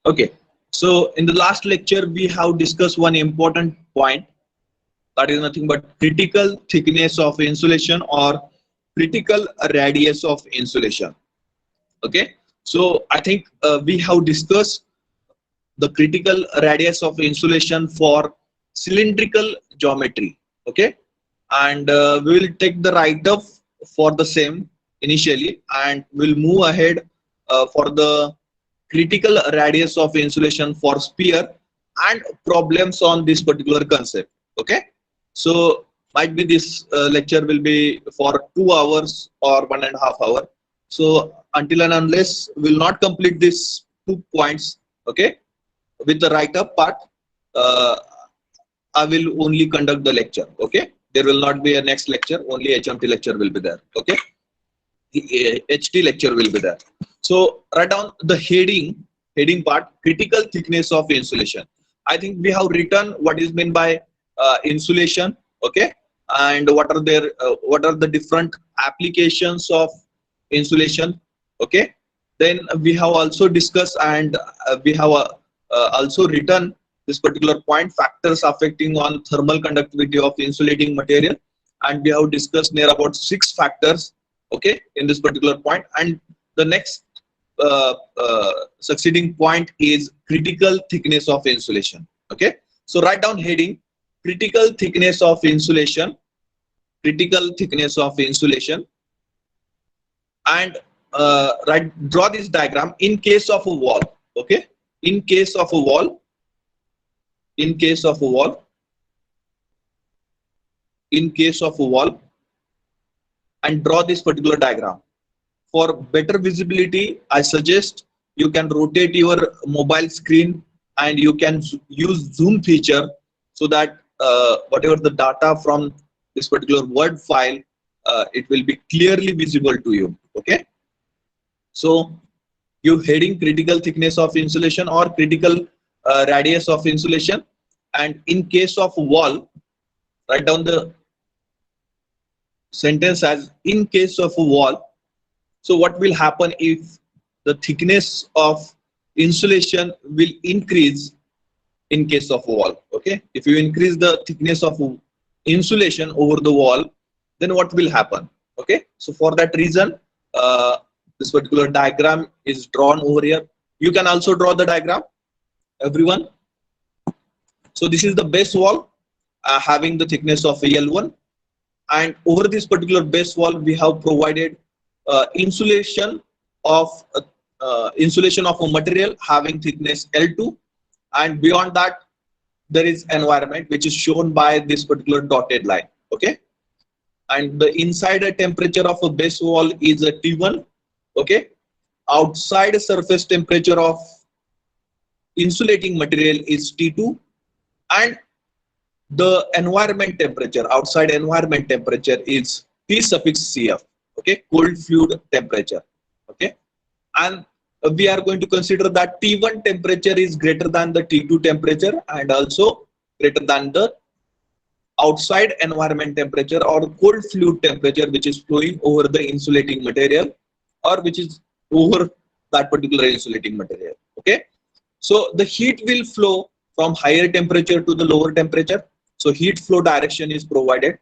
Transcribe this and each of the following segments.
Okay, so in the last lecture we have discussed one important point, that is nothing but critical thickness of insulation or critical radius of insulation. Okay, so I think we have discussed the critical radius of insulation for cylindrical geometry. Okay, and we will take the write up for the same initially, and we'll move ahead for the critical radius of insulation for sphere and problems on this particular concept. Okay, so might be this lecture will be for 2 hours or 1.5 hours. So until and unless we'll not complete these 2 points, okay, with the write up part, uh, I will only conduct the lecture. Okay, there will not be a next lecture, only HMT lecture will be there. Okay, the HT lecture will be there. So write down the heading part, critical thickness of insulation. I think we have written what is meant by insulation. Okay, and what are the different applications of insulation. Okay, then we have also discussed, and we have also written this particular point, factors affecting on thermal conductivity of insulating material, and we have discussed near about 6 factors, okay, in this particular point. And the next succeeding point is critical thickness of insulation. Okay, so write down heading, critical thickness of insulation, critical thickness of insulation, and draw this diagram in case of a wall. Okay, in case of a wall, in case of a wall, in case of a wall, and draw this particular diagram. For better visibility, I suggest you can rotate your mobile screen and you can use zoom feature, so that whatever the data from this particular word file, it will be clearly visible to you. Okay, so you heading critical thickness of insulation or critical radius of insulation, and in case of wall, write down the sentence as in case of a wall. So what will happen if the thickness of insulation will increase in case of a wall? Okay, if you increase the thickness of insulation over the wall, then what will happen? Okay, so for that reason, this particular diagram is drawn over here. You can also draw the diagram, everyone. So this is the base wall having the thickness of L1, and over this particular base wall we have provided insulation of a material having thickness L2, and beyond that there is environment which is shown by this particular dotted line. Okay, and the insider temperature of a base wall is a T1. Okay, outside surface temperature of insulating material is T2, and the environment temperature, outside environment temperature, is T suffix Cf. Okay, cold fluid temperature. Okay, and we are going to consider that T1 temperature is greater than the T2 temperature, and also greater than the outside environment temperature or cold fluid temperature which is flowing over the insulating material, or which is over that particular insulating material. Okay, so the heat will flow from higher temperature to the lower temperature. So heat flow direction is provided.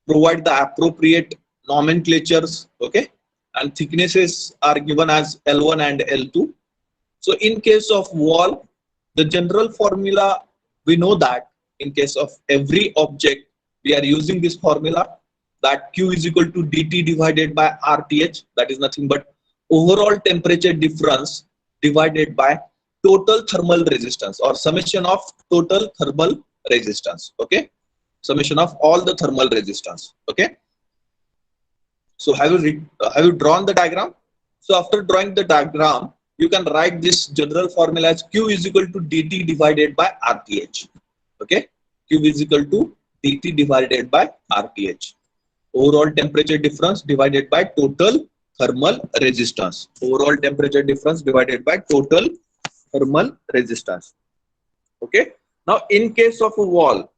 Provide the appropriate nomenclatures. Okay, and thicknesses are given as L1 and L2. So in case of wall, the general formula, we know that in case of every object we are using this formula, that Q is equal to dT divided by RTH, that is nothing but overall temperature difference divided by total thermal resistance, or summation of total thermal resistance. Okay, summation of all the thermal resistance. Okay, so have you drawn the diagram? So after drawing the diagram, you can write this general formula as Q is equal to dT divided by RTH. Okay, Q is equal to dT divided by RTH, overall temperature difference divided by total thermal resistance. Overall temperature difference divided by total thermal resistance. Okay, now in case of a wall,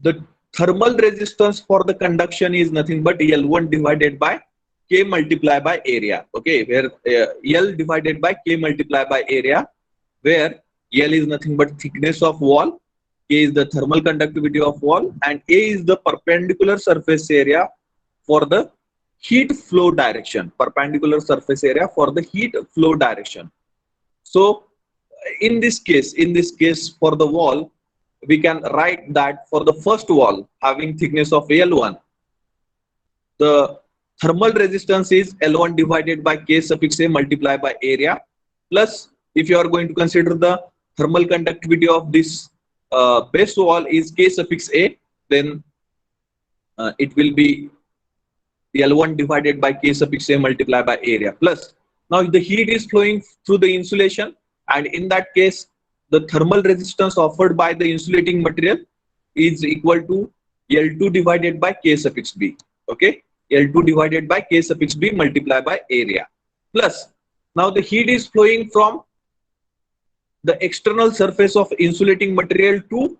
the thermal resistance for the conduction is nothing but L1 divided by K multiply by area. Okay, where L divided by K multiply by area, where L is nothing but thickness of wall, K is the thermal conductivity of wall, and A is the perpendicular surface area for the heat flow direction. Perpendicular surface area for the heat flow direction. So in this case for the wall, we can write that for the first wall having thickness of L1, the thermal resistance is L1 divided by K suffix A multiplied by area, plus if you are going to consider the thermal conductivity of this base wall is K suffix A, then it will be L1 divided by K suffix A multiplied by area, plus now the heat is flowing through the insulation, and in that case the thermal resistance offered by the insulating material is equal to L2 divided by K suffix B. Okay, L2 divided by K suffix B multiplied by area, plus now the heat is flowing from the external surface of insulating material to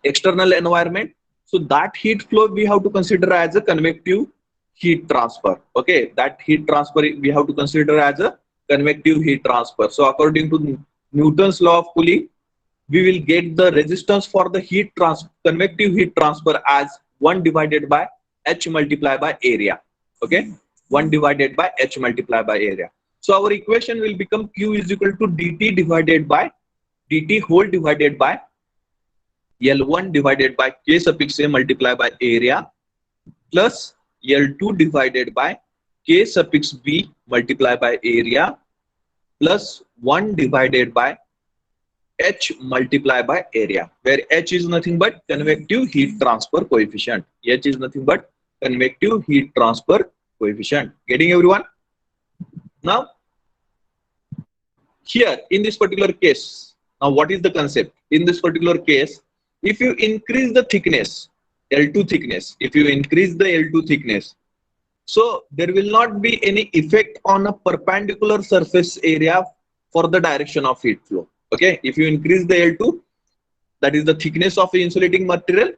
external environment. So that heat flow we have to consider as a convective heat transfer. Okay, that heat transfer we have to consider as a convective heat transfer. So according to Newton's law of cooling, we will get the resistance for the convective heat transfer as 1 divided by H multiplied by area. Okay, 1 divided by H multiplied by area. So our equation will become Q is equal to dt divided by dt whole divided by L1 divided by K suffix A multiplied by area, plus L2 divided by K suffix B multiplied by area, plus 1 divided by H multiplied by area, where H is nothing but convective heat transfer coefficient. H is nothing but convective heat transfer coefficient. Getting everyone? Now, here in this particular case, now what is the concept? In this particular case, if you increase the thickness, L2 thickness, if you increase the L2 thickness, so there will not be any effect on a perpendicular surface area for the direction of heat flow. Okay, if you increase the L2, that is the thickness of the insulating material,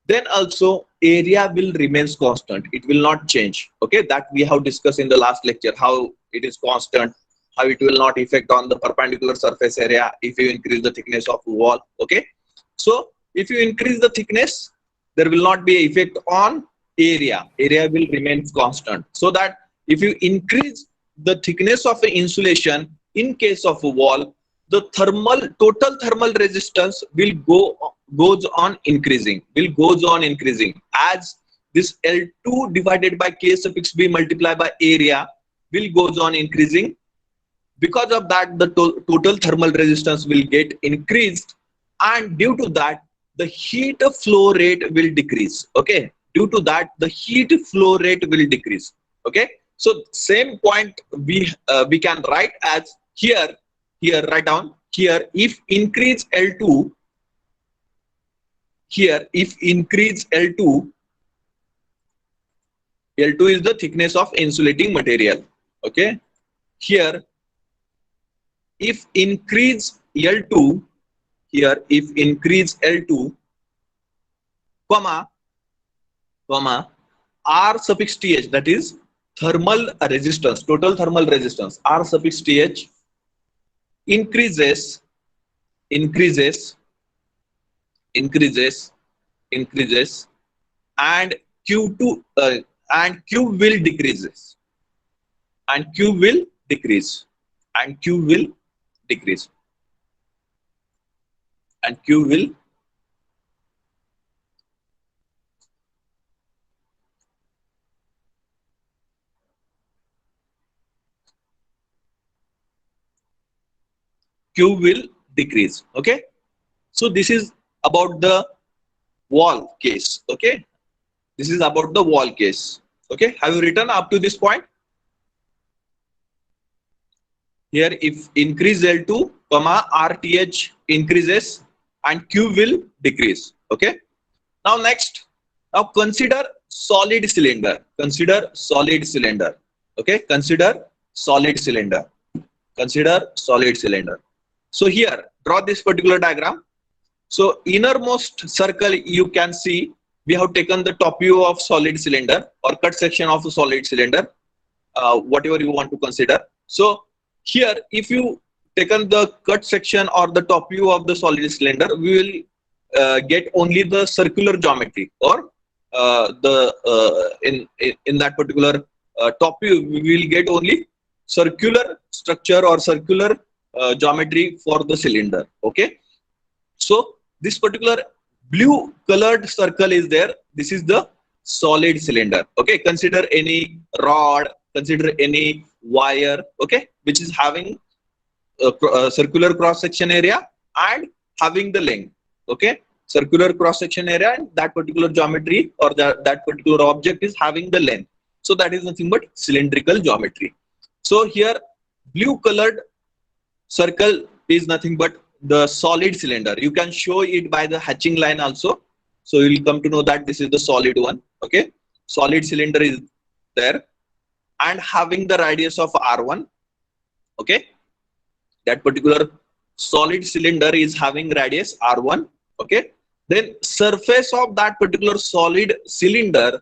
then also area will remains constant. It will not change. Okay, that we have discussed in the last lecture, how it is constant, how it will not affect on the perpendicular surface area if you increase the thickness of wall. Okay, so if you increase the thickness, there will not be effect on area. Area will remain constant. So that if you increase the thickness of the insulation in case of a wall, the total thermal resistance will goes on increasing as this L2 divided by K suffix B multiplied by area will goes on increasing. Because of that, the total thermal resistance will get increased, and due to that the heat flow rate will decrease. Okay, due to that the heat flow rate will decrease. Okay, so same point we can write as here write down here, if increase L2, here if increase L2 is the thickness of insulating material. Okay, here if increase L2, here if increase L2 comma R suffix th, that is thermal resistance, total thermal resistance, R suffix th increases and Q2 and Q will decreases, and Q will decrease, and Q will decrease, and Q will decrease. Okay, so this is about the wall case. Okay, this is about the wall case. Okay, have you written up to this point? Here if increase L2 comma RTH increases and Q will decrease. Okay, now next, now consider solid cylinder. Consider solid cylinder. Okay, consider solid cylinder. So here draw this particular diagram. So innermost circle you can see we have taken the top view of solid cylinder or cut section of a solid cylinder, whatever you want to consider. So here, if you taken the cut section or the top view of the solid cylinder, we will get only the circular geometry, or in that particular top view, we will get only circular structure or circular geometry for the cylinder. Okay, so this particular blue colored circle is there. This is the solid cylinder. Okay, consider any rod, consider any wire, okay, which is having a circular cross section area and having the length. Okay, circular cross section area and that particular geometry or that particular object is having the length. So that is nothing but cylindrical geometry. So here blue colored circle is nothing but the solid cylinder. You can show it by the hatching line also. So you will come to know that this is the solid one. Okay, solid cylinder is there and having the radius of R1. Okay, that particular solid cylinder is having radius R1. Okay, then surface of that particular solid cylinder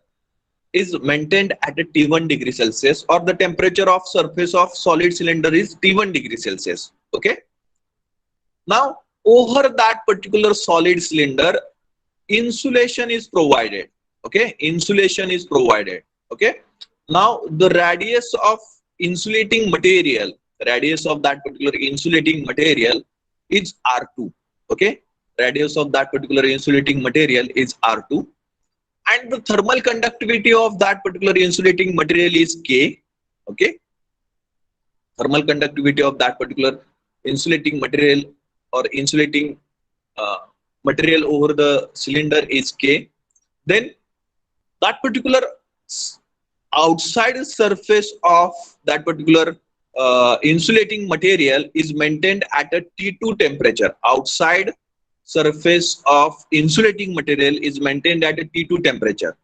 is maintained at a T1 degree Celsius, or the temperature of surface of solid cylinder is T1 degree Celsius. Okay, now over that particular solid cylinder, insulation is provided. Okay, insulation is provided. Okay, now the radius of insulating material, radius of that particular insulating material is R2. Okay, radius of that particular insulating material is R2, and the thermal conductivity of that particular insulating material is K. Okay, thermal conductivity of that particular insulating material or insulating material over the cylinder is K. Then that particular outside surface of that particular insulating material is maintained at a T2 temperature. Outside surface of insulating material is maintained at a T2 temperature,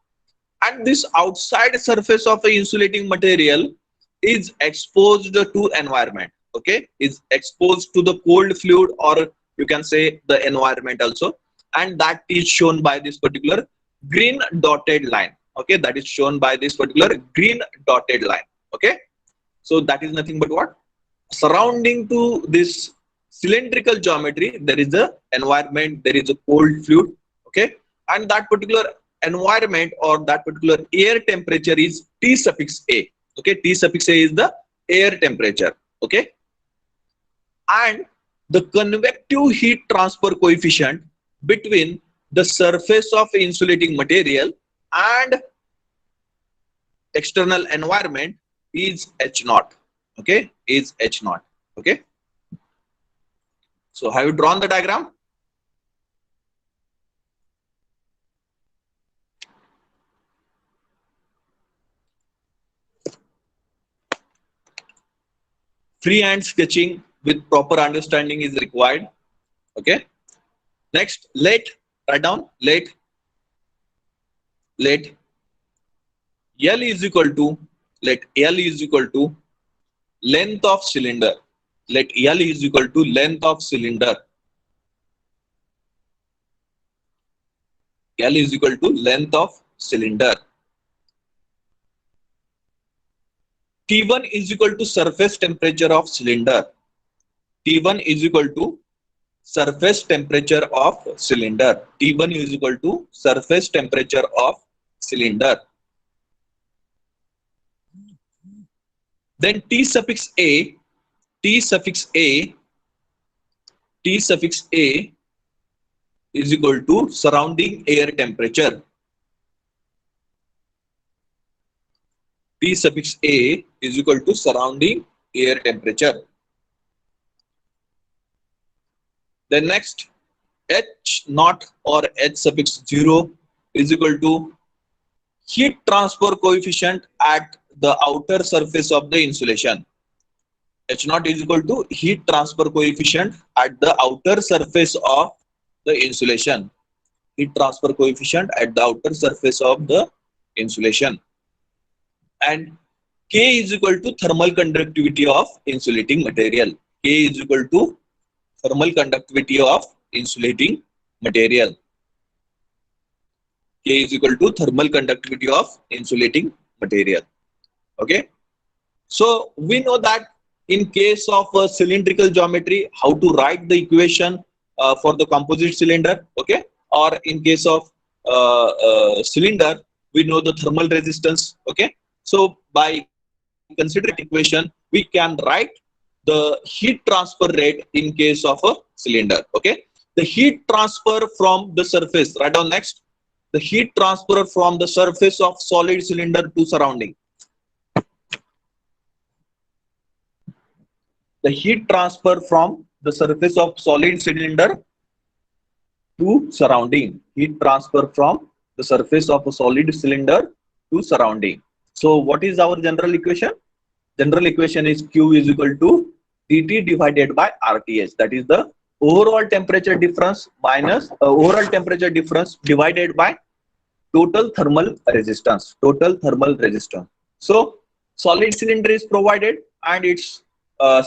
and this outside surface of a insulating material is exposed to environment. Okay, is exposed to the cold fluid, or you can say the environment also, and that is shown by this particular green dotted line. Okay, that is shown by this particular green dotted line. Okay, so that is nothing but what? Surrounding to this cylindrical geometry, there is the environment, there is a cold fluid. Okay, and that particular environment or that particular air temperature is T suffix A. Okay, T suffix A is the air temperature. Okay, and the convective heat transfer coefficient between the surface of insulating material and external environment is H0. Okay, is H0. Okay, so have you drawn the diagram? Freehand sketching with proper understanding is required. Okay, next, write down, let L is equal to, length of cylinder. Let L is equal to length of cylinder. L is equal to length of cylinder. T1 is equal to surface temperature of cylinder. T1 is equal to surface temperature of cylinder. T1 is equal to surface temperature of cylinder. Then T suffix A is equal to surrounding air temperature. T suffix A is equal to surrounding air temperature. Then next, H0 or H suffix 0 is equal to heat transfer coefficient at the outer surface of the insulation. H0 is equal to heat transfer coefficient at the outer surface of the insulation. Heat transfer coefficient at the outer surface of the insulation. And K is equal to thermal conductivity of insulating material. K is equal to thermal conductivity of insulating material. K is equal to thermal conductivity of insulating material. Okay. So we know that in case of a cylindrical geometry, how to write the equation for the composite cylinder. Okay. Or in case of cylinder, we know the thermal resistance. Okay. So by considering equation, we can write the heat transfer rate in case of a cylinder. Okay. The heat transfer from the surface, right on next, the heat transfer from the surface of solid cylinder to surrounding. The heat transfer from the surface of solid cylinder to surrounding. Heat transfer from the surface of a solid cylinder to surrounding. So what is our general equation? General equation is Q is equal to dT divided by RTH. That is the overall temperature difference minus overall temperature difference divided by total thermal resistance. Total thermal resistance. So solid cylinder is provided and its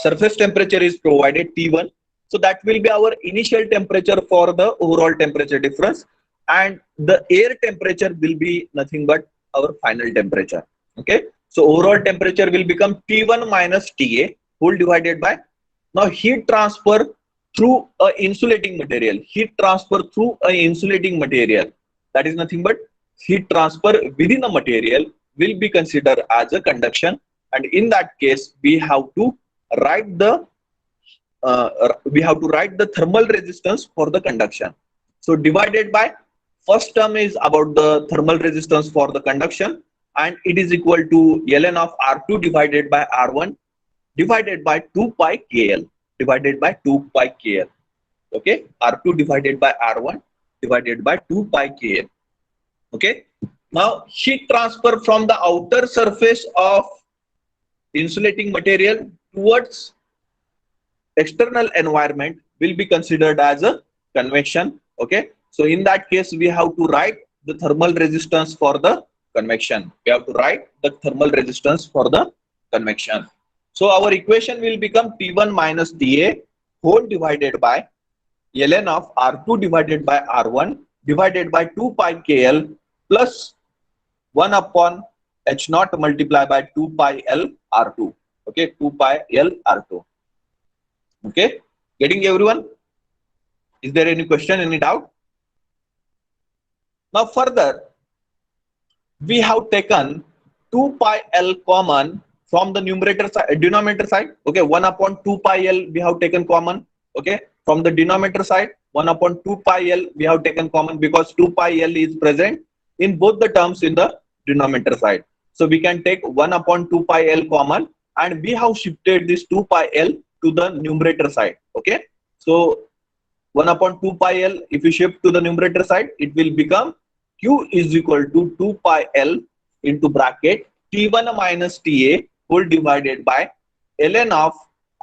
surface temperature is provided T1. So that will be our initial temperature for the overall temperature difference, and the air temperature will be nothing but our final temperature. Okay. So overall temperature will become T1 minus TA whole divided by, now heat transfer through a insulating material. Heat transfer through a insulating material, that is nothing but heat transfer within a material will be considered as a conduction, and in that case we have to write the thermal resistance for the conduction. So divided by, first term is about the thermal resistance for the conduction, and it is equal to ln of R2 divided by R1 divided by 2 pi KL divided by 2 pi KL. Okay, R2 divided by R1 divided by 2 pi KL. Okay. Now heat transfer from the outer surface of insulating material towards external environment will be considered as a convection. Okay. So in that case we have to write the thermal resistance for the convection. We have to write the thermal resistance for the convection. So our equation will become T1 minus TA whole divided by ln of R2 divided by R1 divided by 2 pi KL plus 1 upon H naught multiplied by 2 pi L R2. Okay, 2 pi L R2. Okay, getting everyone? Is there any question, any doubt? Now further, we have taken 2 pi L common from the numerator side, denominator side. Okay, 1 upon 2 pi L we have taken common. Okay, from the denominator side, 1 upon 2 pi L we have taken common because 2 pi L is present in both the terms in the denominator side. So we can take 1 upon 2 pi L common, and we have shifted this 2 pi L to the numerator side. Okay, so 1 upon 2 pi L, if you shift to the numerator side, it will become Q is equal to 2 pi L into bracket T1 minus TA whole divided by ln of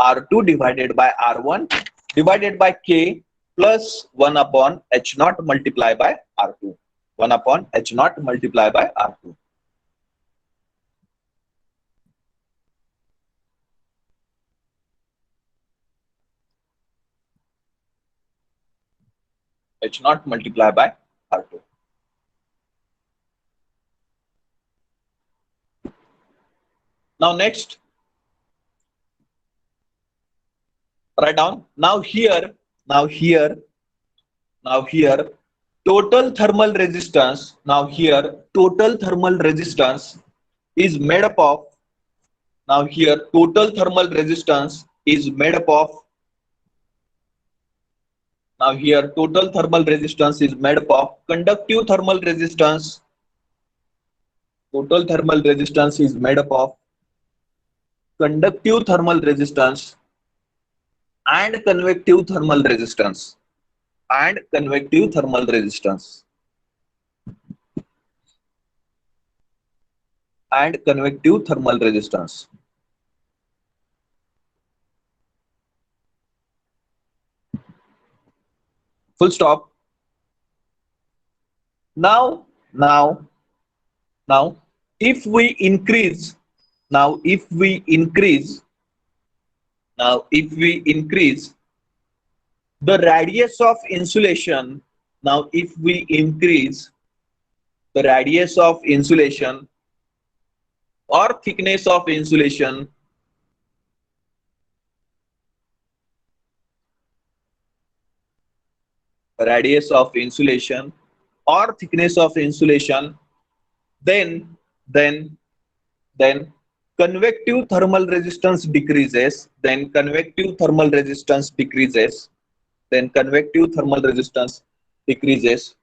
R2 divided by R1 divided by K plus 1 upon H naught multiplied by R2. 1 upon H naught multiplied by R2. H naught multiplied by R2. Now next, write down. Now here, total thermal resistance. Now here, total thermal resistance is made up of. Now here, total thermal resistance is made up of. Now here, total thermal resistance is made up of conductive thermal resistance. Total thermal resistance is made up of conductive thermal resistance and convective thermal resistance. And convective thermal resistance. And convective thermal resistance. Full stop. Now, if we increase the radius of insulation, now if we increase the radius of insulation or thickness of insulation radius of insulation or thickness of insulation, then then then convective thermal resistance decreases, then convective thermal resistance decreases, then convective thermal resistance decreases,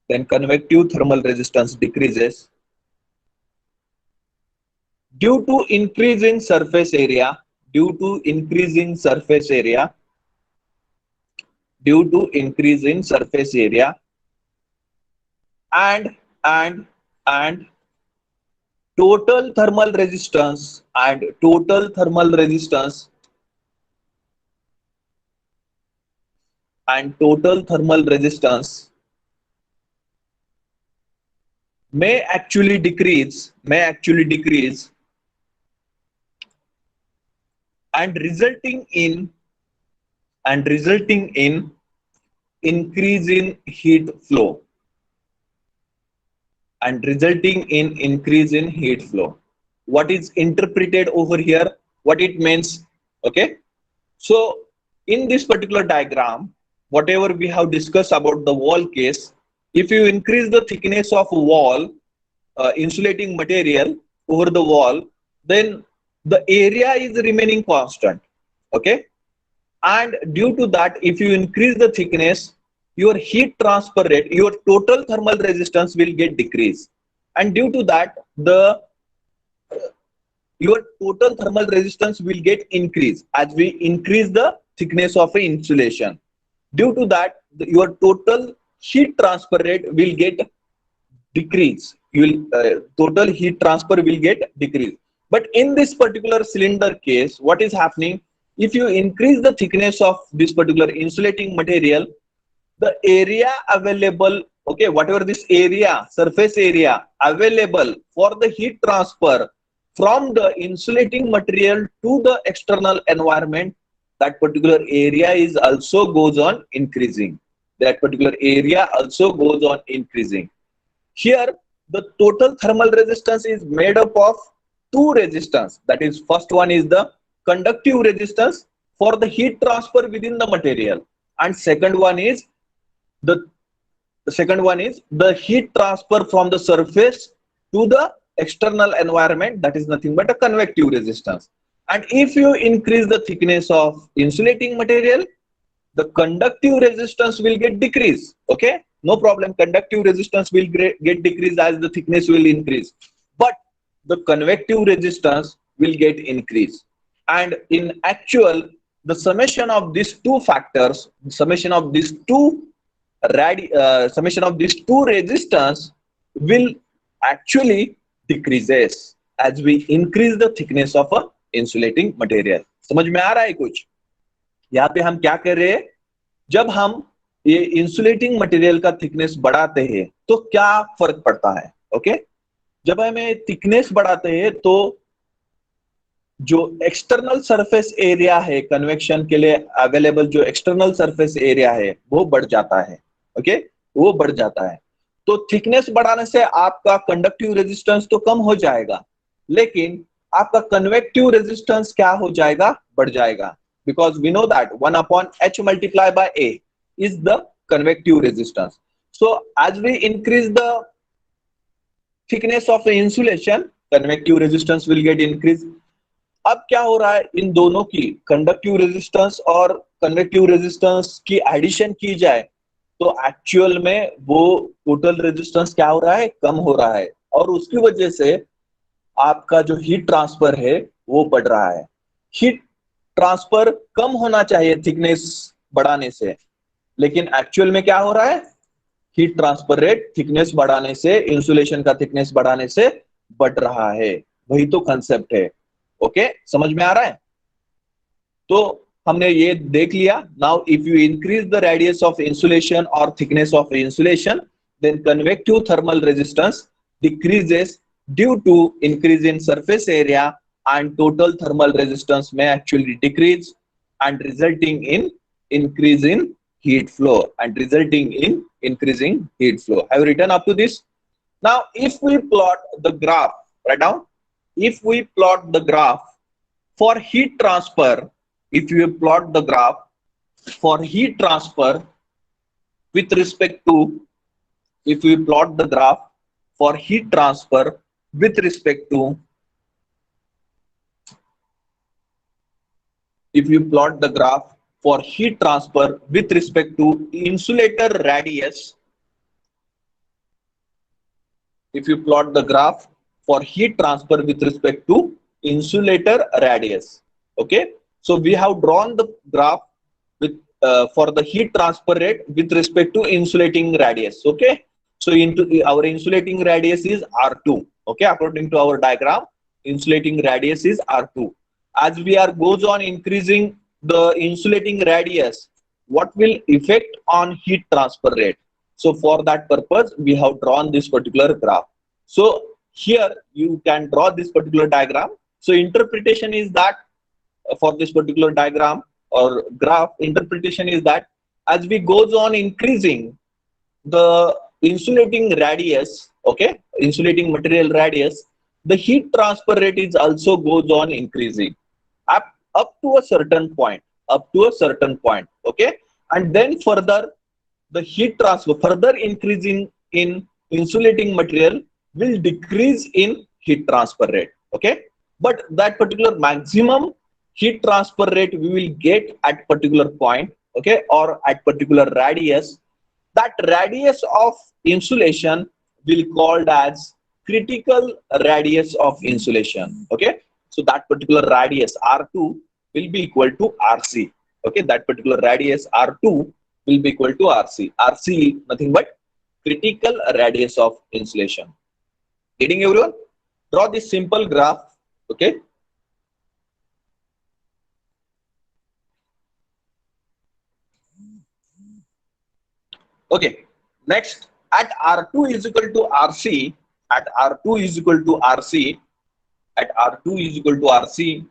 then convective thermal resistance decreases due to increase in surface area, due to increase in surface area, due to increase in surface area, and and and total thermal resistance, and total thermal resistance, and total thermal resistance may actually decrease, and resulting in increase in heat flow, and resulting in increase in heat flow. What is interpreted over here, what it means? Okay, so in this particular diagram, whatever we have discussed about the wall case, if you increase the thickness of wall insulating material over the wall, then the area is remaining constant. Okay, and due to that, if you increase the thickness, your heat transfer rate, your total thermal resistance will get decreased, and due to that, the your total thermal resistance will get increased as we increase the thickness of a insulation. Due to that, your total heat transfer rate will get decreased. Total heat transfer will get decreased. But in this particular cylinder case, what is happening? If you increase the thickness of this particular insulating material, the area available, okay, whatever this area, surface area available for the heat transfer from the insulating material to the external environment, that particular area is also goes on increasing. That particular area also goes on increasing. Here, the total thermal resistance is made up of two resistance. That is, first one is the conductive resistance for the heat transfer within the material, and second one is the heat transfer from the surface to the external environment. That is nothing but a convective resistance. And if you increase the thickness of insulating material, the conductive resistance will get decreased. Okay, no problem, conductive resistance will get decreased as the thickness will increase, but the convective resistance will get increased. And in actual, the summation of these two factors, summation of these two resistance will actually decreases as we increase the thickness of a insulating material. समझ में आ रहा है कुछ? यहाँ पे हम क्या कर रहे हैं, जब हम ये इंसुलेटिंग मटेरियल का थिकनेस बढ़ाते हैं तो क्या फर्क पड़ता है? ओके, जब हमें थिकनेस बढ़ाते हैं तो जो एक्सटर्नल सरफेस एरिया है कन्वेक्शन के लिए अवेलेबल, जो एक्सटर्नल सरफेस एरिया है वो बढ़ जाता है. ओके, वो बढ़ जाता है. तो थिकनेस बढ़ाने से आपका कंडक्टिव रेजिस्टेंस तो कम हो जाएगा, लेकिन आपका कन्वेक्टिव रेजिस्टेंस क्या हो जाएगा? बढ़ जाएगा. Because we know that 1/h multiplied by A is the convective resistance. So as we increase the thickness of the insulation, convective resistance will get increased. अब क्या हो रहा है, इन दोनों की कंडक्टिव रेजिस्टेंस और कन्वेक्टिव रेजिस्टेंस की एडिशन की जाए तो एक्चुअल में वो टोटल रेजिस्टेंस क्या हो रहा है? कम हो रहा है, और उसकी वजह से आपका जो हीट ट्रांसफर है वो बढ़ रहा है. हीट ट्रांसफर कम होना चाहिए थिकनेस बढ़ाने से, लेकिन एक्चुअल में क्या हो रहा है? हीट ट्रांसफर रेट थिकनेस बढ़ाने से, इंसुलेशन का थिकनेस बढ़ाने से बढ़ रहा है. वही तो कंसेप्ट है. ओके, समझ में आ रहा है? तो हमने ये देख लिया. Now if you increase the radius of insulation और thickness of insulation, then convective thermal resistance decreases due to increase in surface area, and total thermal resistance may actually decrease and resulting in increase in heat flow and resulting in increasing heat flow. Have you written up to this? Now, if we plot the graph, write down, if we plot the graph for heat transfer, if you plot the graph for heat transfer with respect to, if we plot the graph for heat transfer with respect to, if you plot the graph for heat transfer with respect to insulator radius, if you plot the graph for heat transfer with respect to insulator radius, okay, so we have drawn the graph with for the heat transfer rate with respect to insulating radius, okay. So into our insulating radius is R2, okay, according to our diagram insulating radius is R2. As we are goes on increasing the insulating radius, what will affect on heat transfer rate? So for that purpose we have drawn this particular graph. So here you can draw this particular diagram. So interpretation is that for this particular diagram or graph, interpretation is that as we goes on increasing the insulating radius, okay, insulating material radius, the heat transfer rate is also goes on increasing up to a certain point, okay, and then further the heat transfer further increasing in insulating material will decrease in heat transfer rate, okay. But that particular maximum heat transfer rate we will get at particular point, okay, or at particular radius, that radius of insulation will called as critical radius of insulation, okay. So that particular radius R2 will be equal to RC, okay, that particular radius R2 will be equal to RC. RC nothing but critical radius of insulation. Getting everyone? Draw this simple graph, okay. Okay, next at R2 is equal to RC, at R2 is equal to RC, at R2 is equal to RC,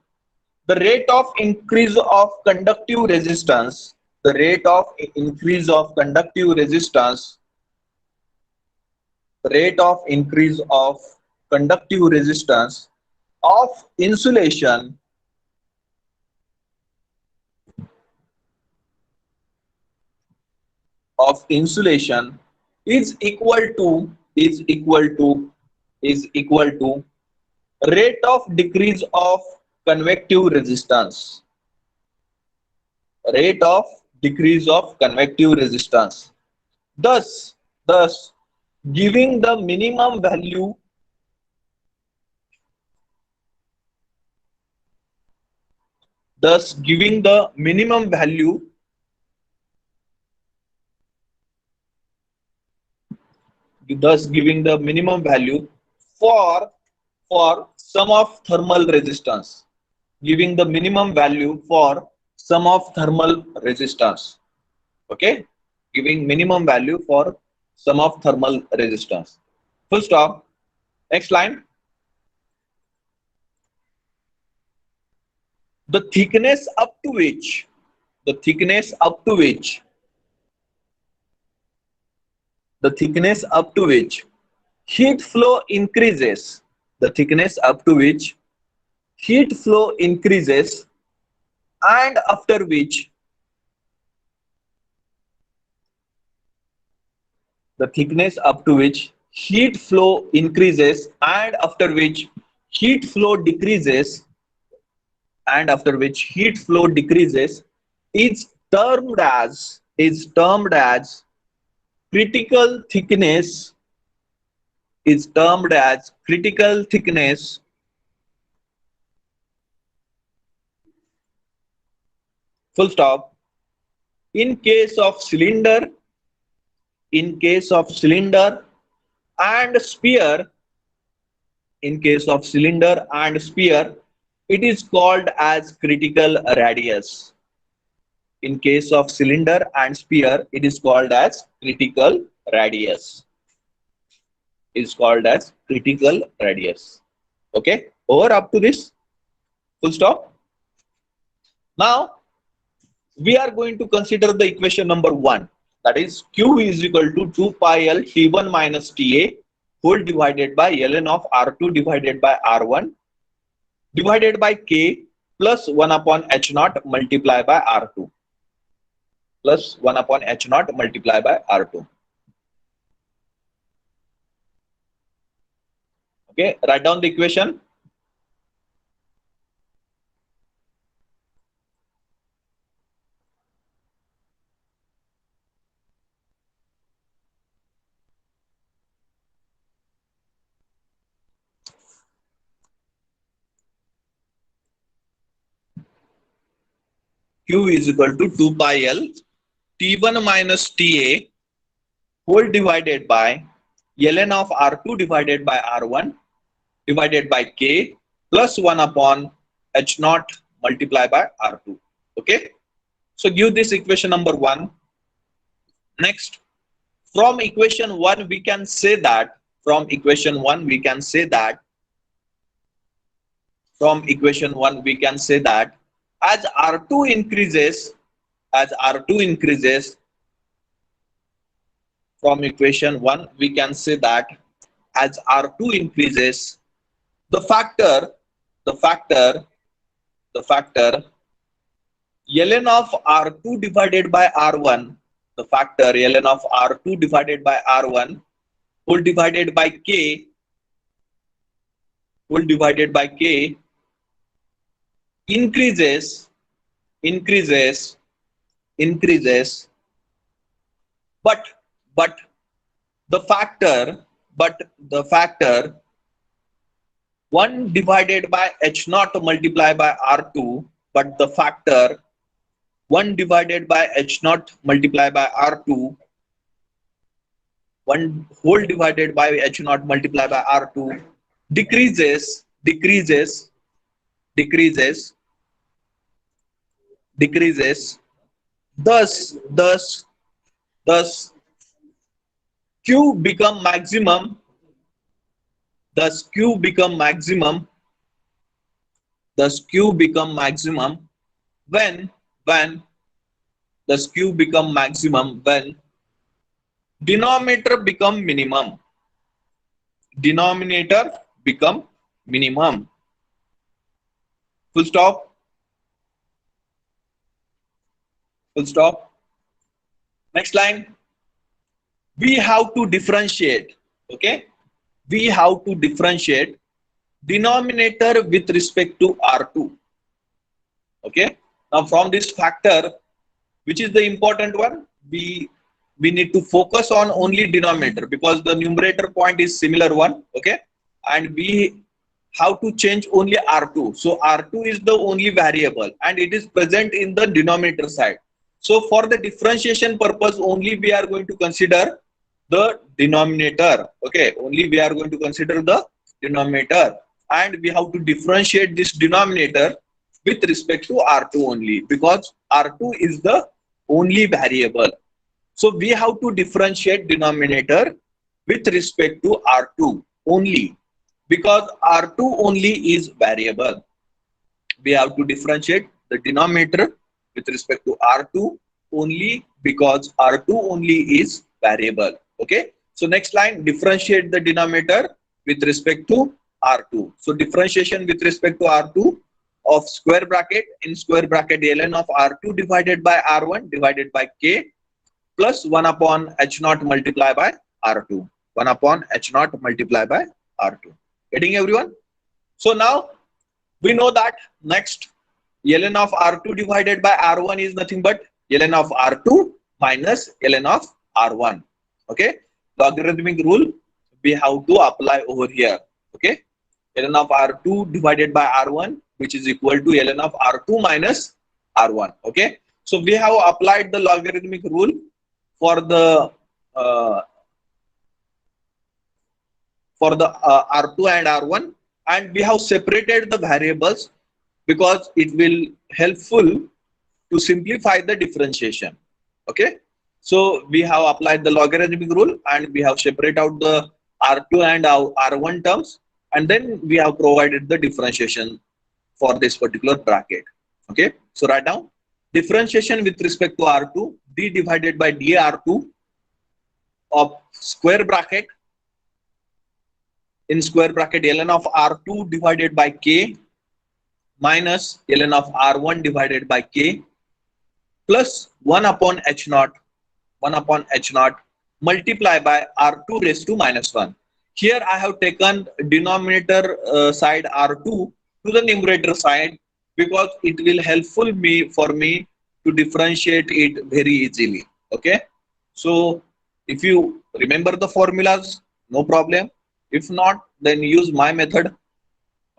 the rate of increase of conductive resistance, the rate of increase of conductive resistance, the rate of increase of conductive resistance of insulation is equal to rate of decrease of convective resistance, rate of decrease of convective resistance, thus giving the minimum value, thus giving the minimum value for sum of thermal resistance, giving the minimum value for sum of thermal resistance, okay, giving minimum value for sum of thermal resistance. Full stop. Next line. The thickness up to which the thickness up to which heat flow increases, the thickness up to which heat flow increases, and after which the thickness up to which heat flow increases and after which heat flow decreases, and after which heat flow decreases is termed as critical thickness, is termed as critical thickness, full stop. In case of cylinder, in case of cylinder and sphere, in case of cylinder and sphere, it is called as critical radius. In case of cylinder and sphere, it is called as critical radius. It is called as critical radius. Okay, over up to this, full stop. Now, we are going to consider the equation number 1, that is Q is equal to 2 pi L T1 minus TA whole divided by ln of R2 divided by R1 divided by K plus 1 upon H naught multiply by R2 plus 1 upon H naught multiply by R2. Okay, write down the equation. Q is equal to 2 pi L T1 minus TA whole divided by ln of R2 divided by R1 divided by K plus 1 upon H naught multiply by R2. Okay. So give this equation number 1. Next, from equation 1 we can say that from equation 1 we can say that as R2 increases from equation 1 we can say that as R2 increases the factor ln of R2 divided by R1, the factor ln of R2 divided by R1 whole divided by K increases, but the factor 1 divided by H naught multiply by R2, but the factor 1 divided by H naught multiply by R2, 1 whole divided by H naught multiply by R2 decreases. Thus Q become maximum. When denominator become minimum. Full stop. Next line. We have to differentiate. Okay. We have to differentiate denominator with respect to R2. Okay. Now from this factor, which is the important one, we need to focus on only denominator because the numerator point is similar one. Okay. And we have to change only R2. So R2 is the only variable and it is present in the denominator side. So for the differentiation purpose only we are going to consider the denominator. Okay, only we are going to consider the denominator and we have to differentiate this denominator with respect to R2 only because R2 is the only variable. So we have to differentiate denominator with respect to R2 only because R2 only is variable. We have to differentiate the denominator with respect to R2 only because R2 only is variable. Okay. So next line, differentiate the denominator with respect to R2. So differentiation with respect to R2 of square bracket ln of R2 divided by R1 divided by K plus 1 upon H naught multiply by R2. 1 upon H naught multiply by R2. Getting everyone? So now we know that next ln of R2 divided by R1 is nothing but ln of R2 minus ln of R1. Okay, logarithmic rule we have to apply over here. Okay, ln of R2 divided by R1 which is equal to ln of R2 minus R1. Okay, so we have applied the logarithmic rule for the R2 and R1 and we have separated the variables because it will helpful to simplify the differentiation. Okay. So we have applied the logarithmic rule and we have separated out the R2 and R1 terms and then we have provided the differentiation for this particular bracket. Okay. So write down differentiation with respect to R2, d divided by dR2 of square bracket, in square bracket ln of R2 divided by K minus ln of R1 divided by K plus 1 upon H naught, 1 upon H naught multiply by R2 raised to minus 1. Here I have taken denominator side R2 to the numerator side because it will helpful for me to differentiate it very easily. Okay, so if you remember the formulas, no problem. If not, then use my method.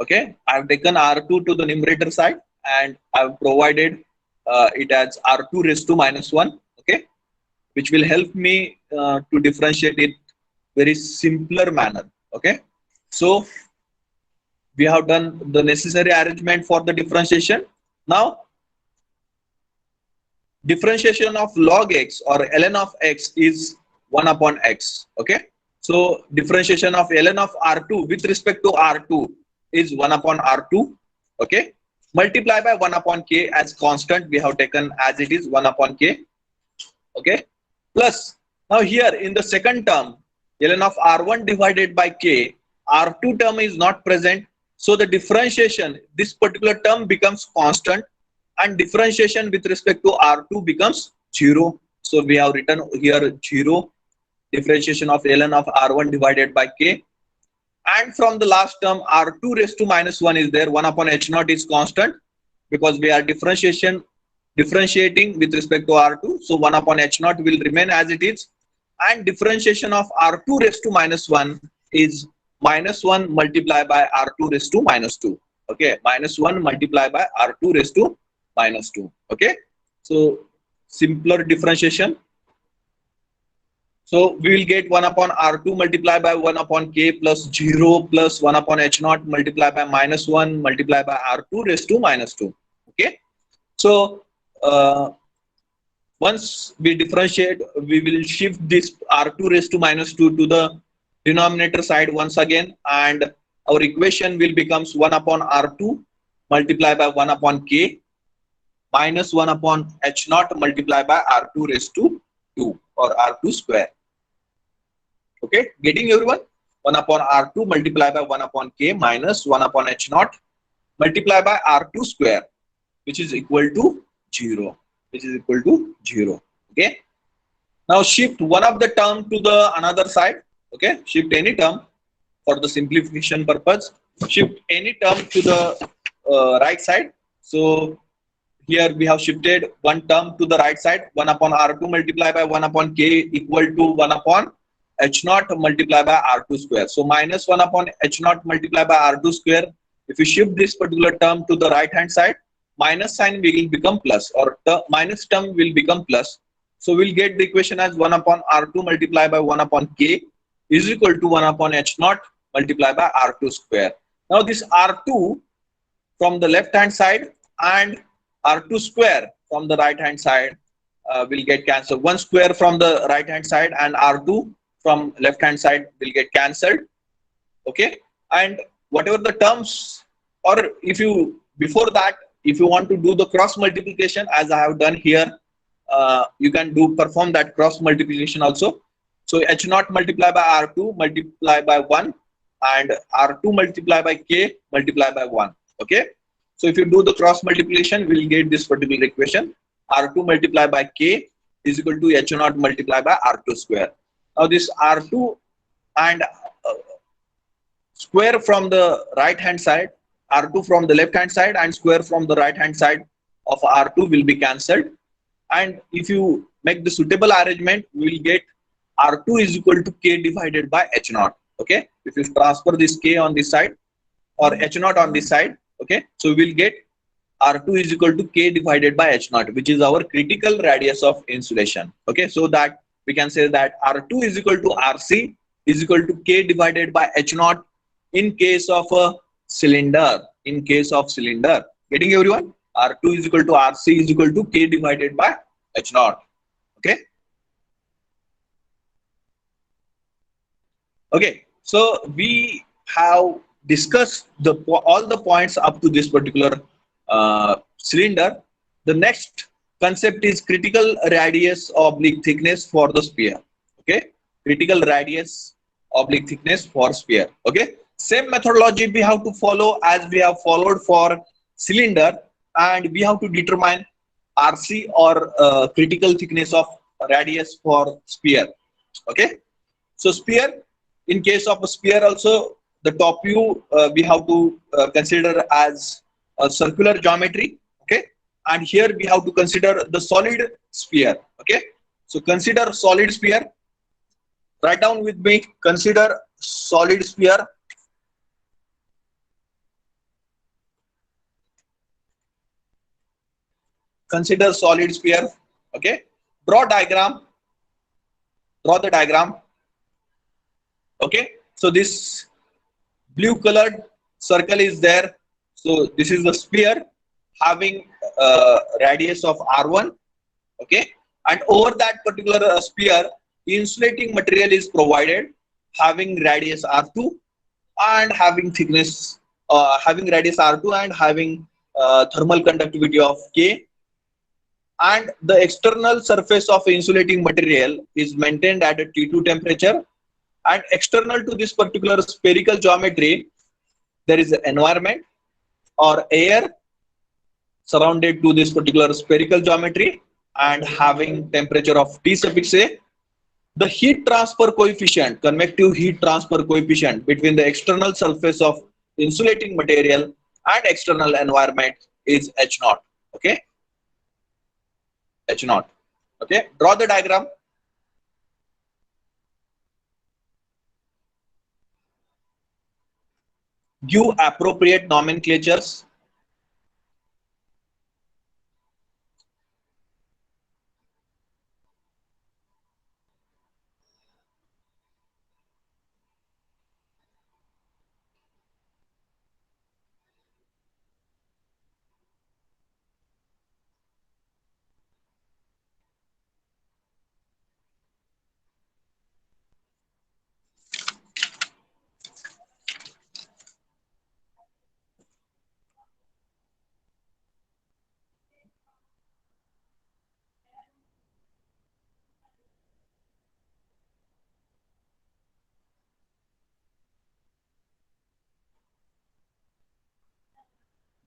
Okay, I have taken R2 to the numerator side and I have provided it as R2 raised to minus 1. Okay, which will help me to differentiate it very simpler manner. Okay, so we have done the necessary arrangement for the differentiation. Now differentiation of log x or ln of x is 1 upon x. Okay, so differentiation of ln of R2 with respect to R2 is 1 upon R2. Okay, multiply by 1 upon K as constant we have taken as it is 1 upon K. Okay, plus now here in the second term ln of R1 divided by K, R2 term is not present, so the differentiation, this particular term becomes constant and differentiation with respect to R2 becomes 0. So we have written here 0, differentiation of ln of R1 divided by K, and from the last term R2 raised to minus 1 is there, 1 upon H naught is constant because we are differentiating with respect to R2, so 1 upon H naught will remain as it is, and differentiation of R2 raised to minus 1 is minus 1 multiplied by R2 raised to minus 2. Okay, minus 1 multiplied by R2 raised to minus 2. Okay, so simpler differentiation. So we will get 1 upon R2 multiplied by 1 upon K plus 0 plus 1 upon H naught multiplied by minus 1 multiplied by R2 raised to minus 2. Okay, so once we differentiate, we will shift this R2 raised to minus 2 to the denominator side once again, and our equation will becomes 1 upon R2 multiplied by 1 upon K minus 1 upon H naught multiplied by R2 raised to 2 or R2 square. Okay, getting everyone? 1 upon R2 multiplied by 1 upon K minus 1 upon H naught multiplied by R2 square, which is equal to 0. Which is equal to 0. Okay. Now shift one of the term to the another side. Okay. Shift any term for the simplification purpose. Shift any term to the right side. So here we have shifted one term to the right side. 1 upon R2 multiplied by 1 upon K equal to 1 upon H naught multiplied by R2 square. So minus 1 upon H naught multiplied by R2 square. If you shift this particular term to the right hand side, minus sign will become plus, or the minus term will become plus. So we'll get the equation as 1 upon R2 multiplied by 1 upon K is equal to 1 upon H naught multiplied by R2 square. Now this R2 from the left hand side and R2 square from the right hand side will get cancelled. 1 square from the right hand side and R2 from left hand side will get cancelled. Okay, and whatever the terms, or if you before that, if you want to do the cross multiplication as I have done here, you can perform that cross multiplication also. So H naught multiplied by R2 multiplied by 1 and R2 multiplied by K multiplied by 1. Okay, so if you do the cross multiplication, we will get this particular equation. R2 multiplied by K is equal to H naught multiplied by R2 square. Now this R2 and square from the right hand side, R2 from the left hand side and square from the right hand side of R2 will be cancelled. And if you make the suitable arrangement, we will get R2 is equal to K divided by H naught. Okay, if you transfer this K on this side or H naught on this side, okay, so we will get R2 is equal to K divided by H naught, which is our critical radius of insulation. Okay, so that we can say that R2 is equal to RC is equal to K divided by H naught in case of a cylinder. In case of cylinder, getting everyone? R2 is equal to RC is equal to K divided by H naught. Okay. Okay, so we have discussed all the points up to this particular cylinder. The next concept is critical radius oblique thickness for the sphere. Okay, critical radius oblique thickness for sphere. Okay, same methodology we have to follow as we have followed for cylinder, and we have to determine RC or critical thickness of radius for sphere. Okay, so sphere, in case of a sphere also, the top view we have to consider as a circular geometry. Okay, and here we have to consider the solid sphere. Okay, so consider solid sphere. Write down with me. Consider solid sphere. Consider solid sphere. Okay, draw diagram. Draw the diagram. Okay, so this blue colored circle is there. So this is the sphere having radius of R1. Okay, and over that particular sphere, insulating material is provided having radius R2 and having thickness, having radius R2 and having thermal conductivity of K, and the external surface of insulating material is maintained at a T2 temperature, and external to this particular spherical geometry there is an environment or air surrounded to this particular spherical geometry and having temperature of T suffix A. The heat transfer coefficient, convective heat transfer coefficient between the external surface of insulating material and external environment is H0. Okay, H0. Okay, draw the diagram. Give appropriate nomenclatures.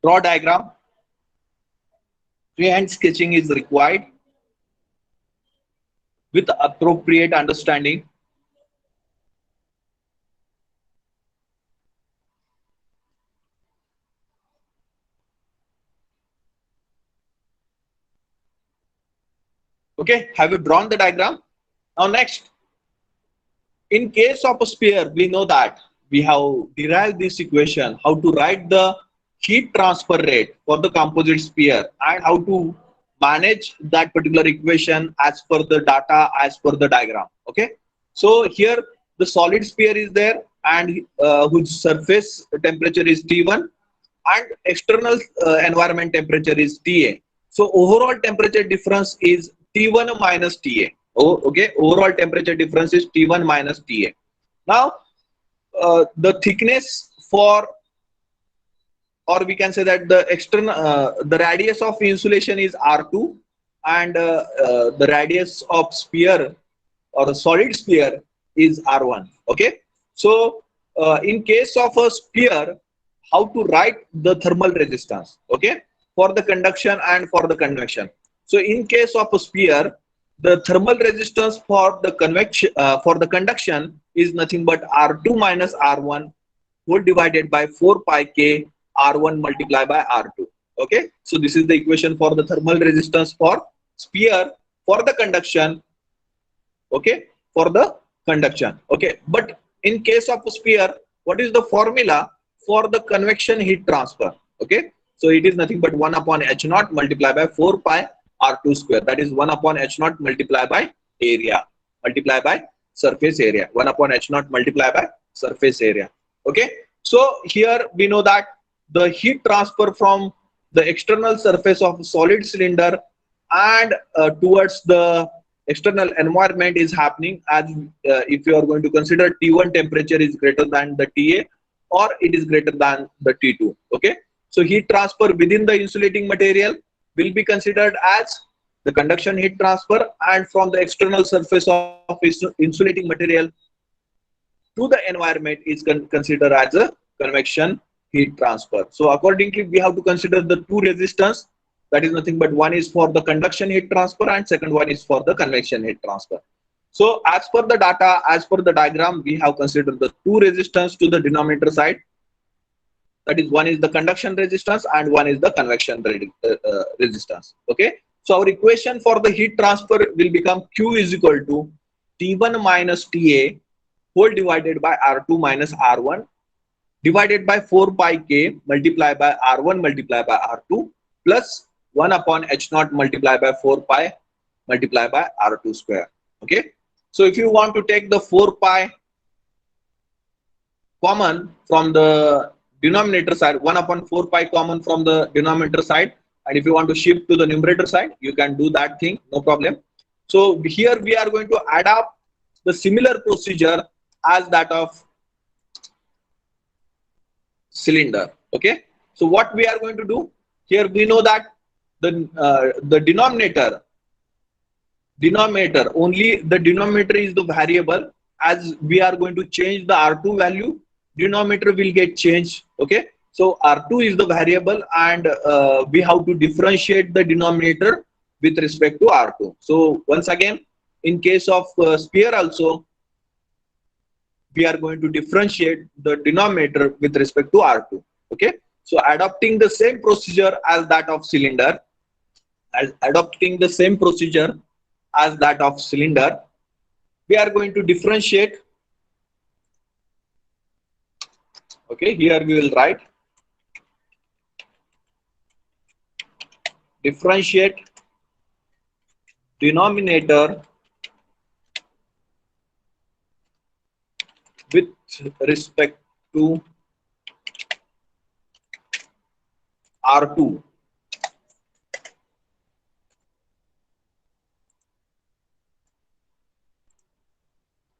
Draw diagram. Freehand sketching is required with appropriate understanding. Okay, have you drawn the diagram? Now next, in case of a sphere, we know that we have derived this equation, how to write the heat transfer rate for the composite sphere and how to manage that particular equation as per the data, as per the diagram. Okay, so here the solid sphere is there and whose surface temperature is T1 and external environment temperature is TA. So overall temperature difference is T1 minus TA. Oh, okay, overall temperature difference is T1 minus TA. Now the thickness for, or we can say that the external the radius of insulation is R2 and the radius of sphere or a solid sphere is R1. Okay, so in case of a sphere, how to write the thermal resistance, okay, for the conduction and for the convection. So in case of a sphere, the thermal resistance for the conduction is nothing but R2 minus R1 whole divided by 4 pi K R1 multiplied by R2. Okay, so this is the equation for the thermal resistance for sphere for the conduction. Okay, for the conduction. Okay, but in case of a sphere, what is the formula for the convection heat transfer? Okay, so it is nothing but 1 upon H0 multiplied by 4 pi R2 square. That is 1 upon H0 multiplied by area, multiplied by surface area. 1 upon H0 multiplied by surface area. Okay, so here we know that the heat transfer from the external surface of a solid cylinder and towards the external environment is happening as if you are going to consider T1 temperature is greater than the TA or it is greater than the T2. Okay, so heat transfer within the insulating material will be considered as the conduction heat transfer, and from the external surface of insulating material to the environment is considered as a convection heat transfer. So accordingly, we have to consider the two resistance. That is nothing but one is for the conduction heat transfer and second one is for the convection heat transfer. So as per the data, as per the diagram, we have considered the two resistance to the denominator side. That is, one is the conduction resistance and one is the convection resistance. Okay. So our equation for the heat transfer will become Q is equal to T1 minus TA whole divided by R2 minus R1 divided by 4 pi K multiplied by R1 multiplied by R2 plus 1 upon H0 multiplied by 4 pi multiplied by R2 square. Okay. So if you want to take the 4 pi common from the denominator side, 1 upon 4 pi common from the denominator side, and if you want to shift to the numerator side, you can do that thing, no problem. So here we are going to adapt the similar procedure as that of cylinder. Okay. So what we are going to do here, we know that the denominator only the denominator is the variable. As we are going to change the R2 value, denominator will get changed. Okay. So R2 is the variable, and we have to differentiate the denominator with respect to R2. So once again, in case of sphere also, we are going to differentiate the denominator with respect to R2. Okay. So adopting the same procedure as that of cylinder, we are going to differentiate. Okay, here we will write differentiate denominator with respect to R2.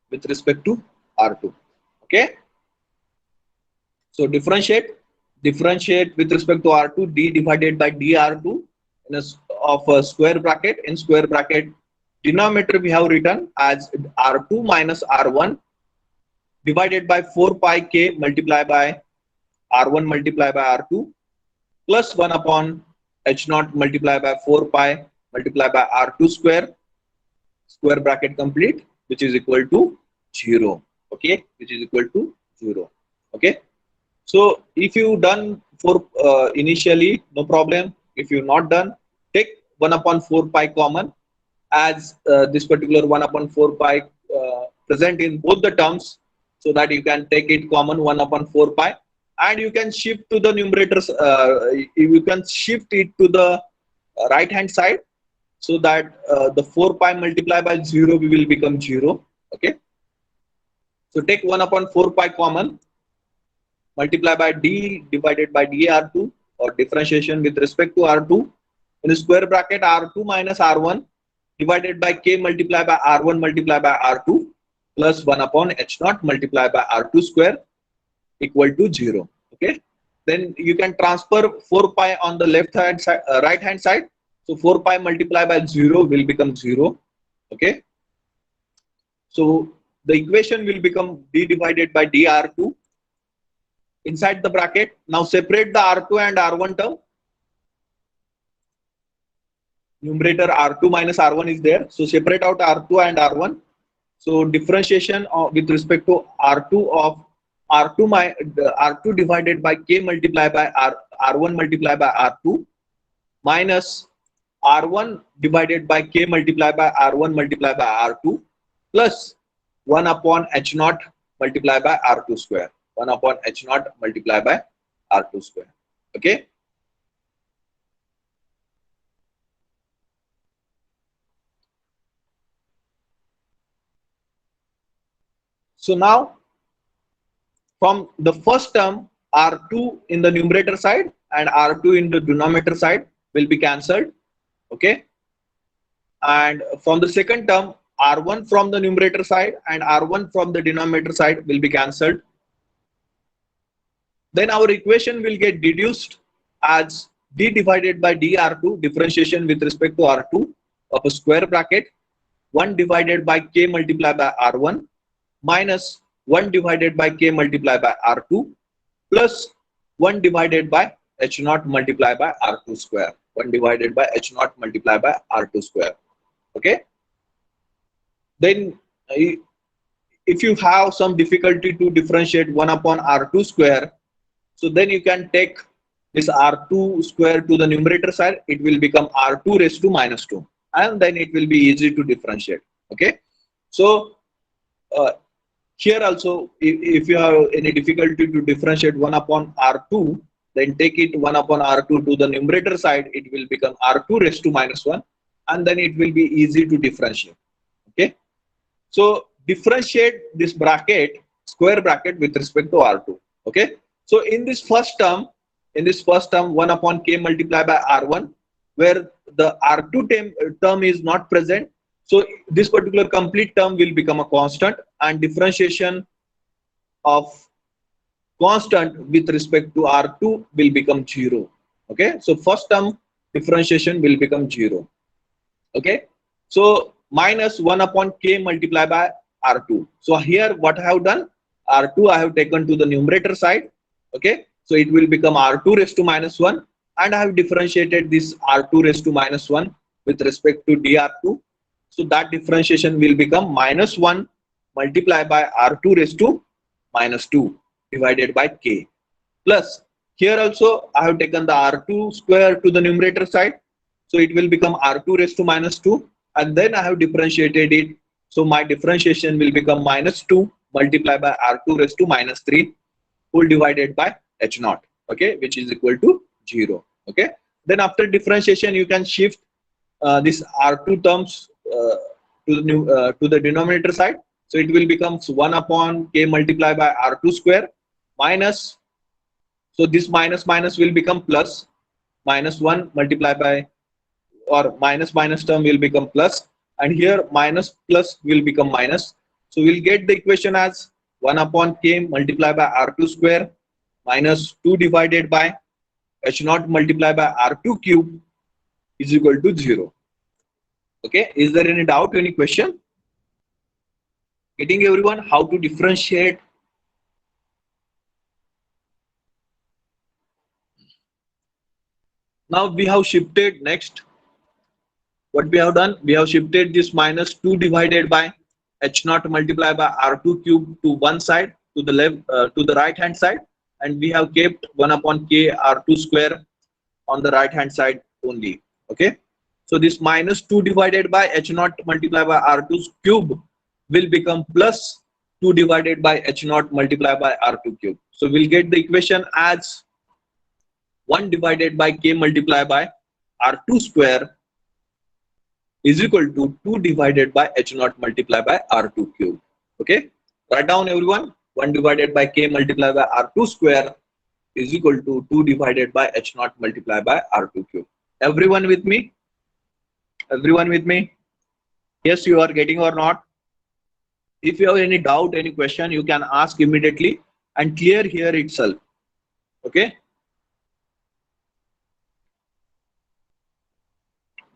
With respect to R2. Okay. So differentiate with respect to R2, d divided by dr2 in of a square bracket. In square bracket, denominator we have written as R2 minus R1 divided by 4 pi K multiplied by R1 multiplied by R2 plus 1 upon H0 multiplied by 4 pi multiplied by R2 square bracket complete, which is equal to 0. Okay, which is equal to 0. Okay. So if you done for initially, no problem. If you not done, take 1 upon 4 pi common, as this particular 1 upon 4 pi present in both the terms, so that you can take it common 1 upon 4 pi, and you can shift to the numerators. You can shift it to the right hand side, so that the 4 pi multiplied by 0 will become 0. Okay. So take 1 upon 4 pi common, multiply by d divided by dr2, or differentiation with respect to R2, in the square bracket R2 minus R1 divided by K multiplied by R1 multiplied by R2 plus 1 upon H0 multiplied by R2 square equal to 0. Okay. Then you can transfer 4 pi on the left hand side, right hand side. So 4 pi multiplied by 0 will become 0. Okay. So the equation will become d divided by dr2 inside the bracket. Now separate the R2 and R1 term. Numerator R2 minus R1 is there. So separate out R2 and R1. So differentiation with respect to R2 of R2 divided by K multiplied by R1 multiplied by R2 minus R1 divided by K multiplied by R1 multiplied by R2 plus 1 upon H0 multiplied by R2 square. 1 upon H0 multiplied by R2 square. Okay. So now from the first term, R2 in the numerator side and R2 in the denominator side will be cancelled. Okay. And from the second term, R1 from the numerator side and R1 from the denominator side will be cancelled. Then our equation will get deduced as d divided by dr2, differentiation with respect to R2, of a square bracket 1 divided by k multiplied by r1 minus 1 divided by k multiplied by r2 plus 1 divided by h naught multiplied by r2 square. 1 divided by h naught multiplied by r2 square. Okay. Then if you have some difficulty to differentiate 1 upon r2 square, so then you can take this r2 square to the numerator side. It will become r2 raised to minus 2, and then it will be easy to differentiate. Okay. So here also, if you have any difficulty to differentiate 1 upon r2, then take it 1 upon r2 to the numerator side. It will become r2 raised to minus 1, and then it will be easy to differentiate. Okay. So differentiate this bracket, square bracket, with respect to r2. Okay. So in this first term, 1 upon k multiplied by r1, where the r2 term is not present, so this particular complete term will become a constant, and differentiation of constant with respect to r2 will become 0. Okay. So first term differentiation will become 0. Okay. So minus 1 upon k multiplied by r2. So here what I have done, r2 I have taken to the numerator side. Okay. So it will become r2 raised to minus 1, and I have differentiated this r2 raised to minus 1 with respect to dr2. So that differentiation will become minus 1 multiplied by r2 raised to minus 2 divided by k, plus here also I have taken the r2 square to the numerator side. So it will become r2 raised to minus 2, and then I have differentiated it. So my differentiation will become minus 2 multiplied by r2 raised to minus 3 whole divided by h naught. Okay, which is equal to 0. Okay. Then after differentiation, you can shift this r2 terms to the denominator side. So it will become 1 upon k multiplied by r2 square minus, so this minus minus will become plus, minus 1 multiplied by, or minus minus term will become plus, and here minus plus will become minus. So we'll get the equation as 1 upon k multiplied by r2 square minus 2 divided by h naught multiplied by r2 cube is equal to 0. Okay. Is there any doubt, any question? Getting everyone how to differentiate? Now we have shifted next. What we have done, we have shifted this minus 2 divided by h naught multiplied by r2 cube to one side, to the left, to the right hand side, and we have kept 1 upon k r2 square on the right hand side only. Okay. So this minus 2 divided by h naught multiplied by r2 cube will become plus 2 divided by h naught multiplied by r2 cube. So we'll get the equation as 1 divided by k multiplied by r2 square is equal to 2 divided by h naught multiplied by r2 cube. Okay. Write down everyone. 1 divided by k multiplied by r2 square is equal to 2 divided by h naught multiplied by r2 cube. Everyone with me? Everyone with me? Yes, you are getting or not? If you have any doubt, any question, you can ask immediately and clear here itself. Okay.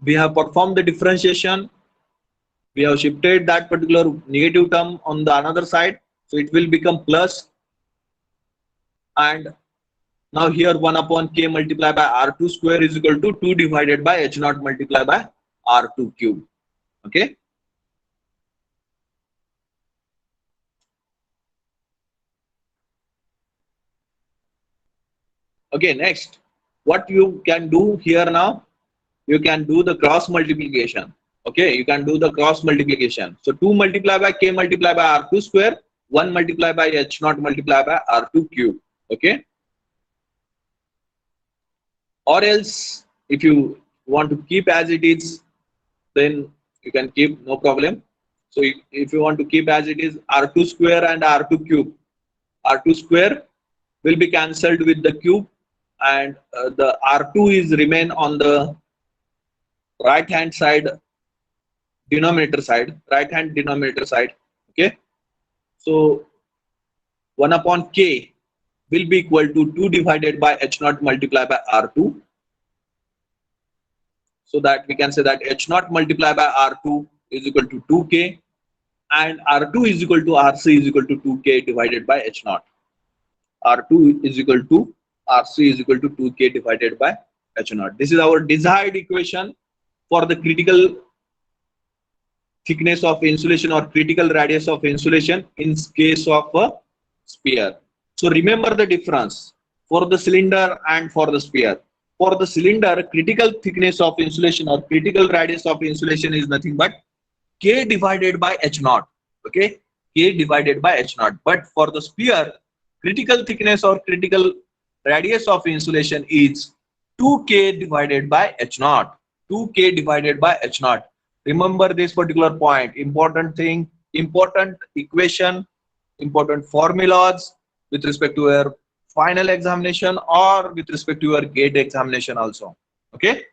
We have performed the differentiation. We have shifted that particular negative term on the another side. So it will become plus. And now here 1 upon k multiplied by r2 square is equal to 2 divided by h naught multiplied by r2 cube. Okay. Okay, next, what you can do here now, you can do the cross multiplication. Okay, you can do the cross multiplication. So 2 multiplied by k multiplied by r2 square, 1 multiplied by h naught multiplied by r2 cube. Okay. Or else, if you want to keep as it is, then you can keep, no problem. So if you want to keep as it is, r2 square and r2 cube, r2 square will be cancelled with the cube, and the r2 is remain on the right hand side, denominator side, right hand denominator side. Okay. So 1 upon k will be equal to 2 divided by h naught multiplied by r2 So that we can say that H naught multiplied by R2 is equal to 2K, and R2 is equal to RC is equal to 2K divided by H naught. R2 is equal to RC is equal to 2K divided by H naught. This is our desired equation for the critical thickness of insulation or critical radius of insulation in case of a sphere. So remember the difference for the cylinder and for the sphere. For the cylinder, critical thickness of insulation or critical radius of insulation is nothing but K divided by H naught. Okay, K divided by H naught. But for the sphere, critical thickness or critical radius of insulation is 2K divided by H naught. 2K divided by H naught. Remember this particular point. Important thing, important equation, important formulas with respect to your final examination or with respect to your gate examination also. Okay.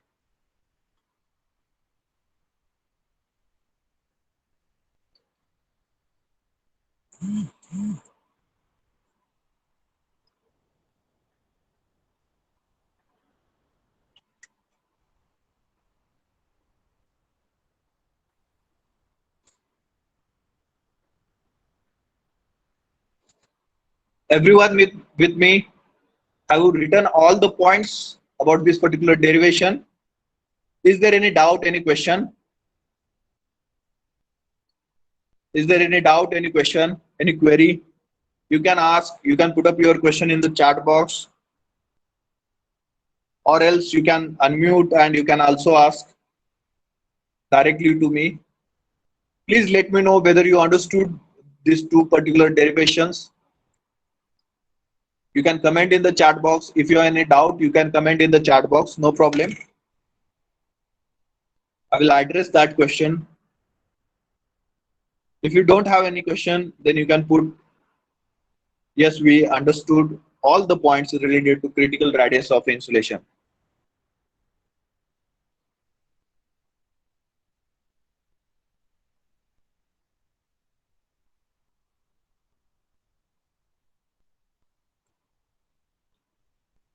Everyone with me, I have written all the points about this particular derivation. Is there any doubt, any question? Is there any doubt, any question, any query? You can ask, you can put up your question in the chat box, or else you can unmute and you can also ask directly to me. Please let me know whether you understood these two particular derivations. You can comment in the chat box. If you have any doubt, you can comment in the chat box, no problem. I will address that question. If you don't have any question, then you can put, yes, we understood all the points related to critical radius of insulation.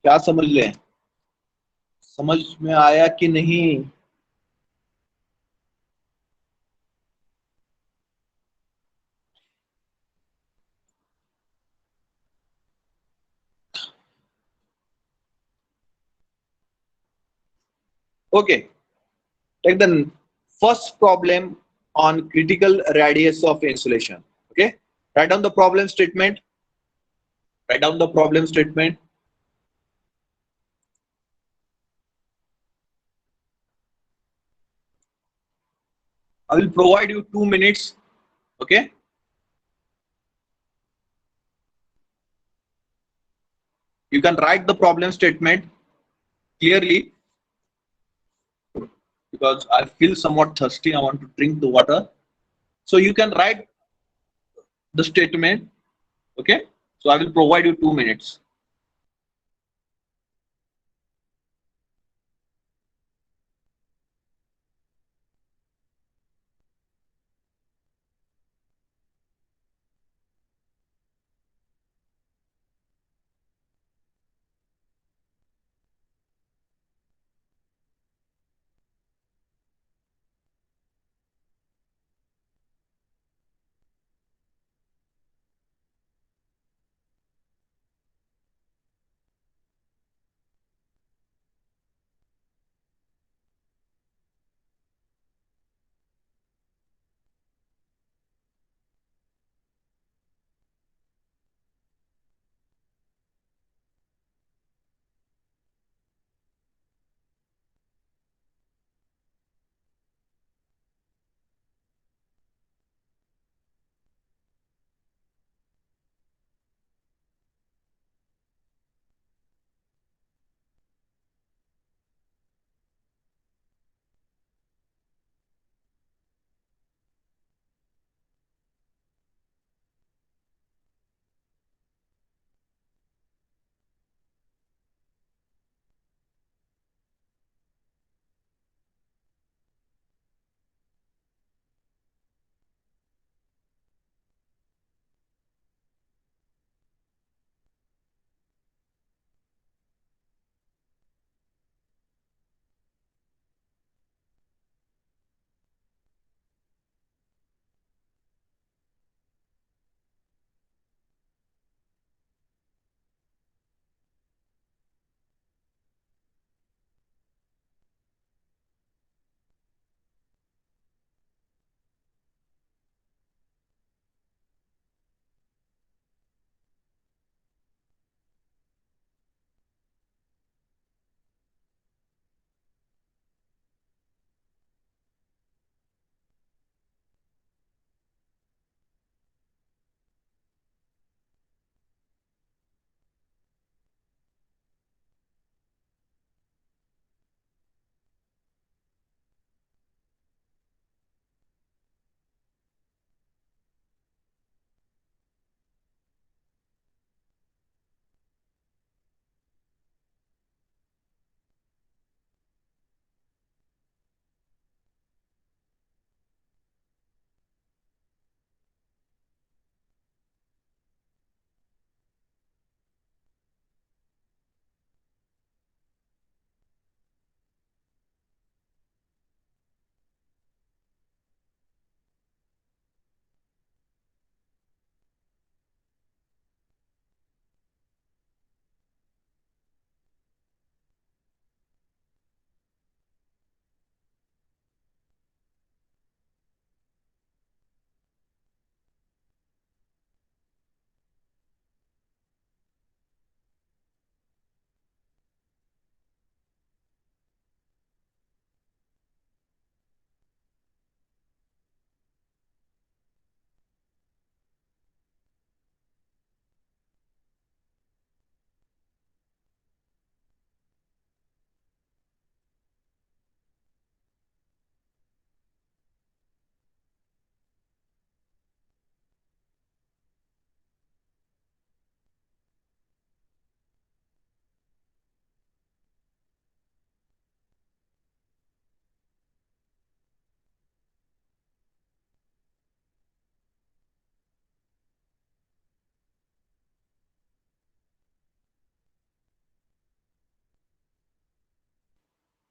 क्या समझ लें? समझ में आया कि नहीं? Okay, take the first problem on critical radius of insulation. Okay, write down the problem statement. Write down the problem statement. I will provide you 2 minutes. Okay. You can write the problem statement clearly because I feel somewhat thirsty. I want to drink the water. So you can write the statement. Okay. So I will provide you 2 minutes.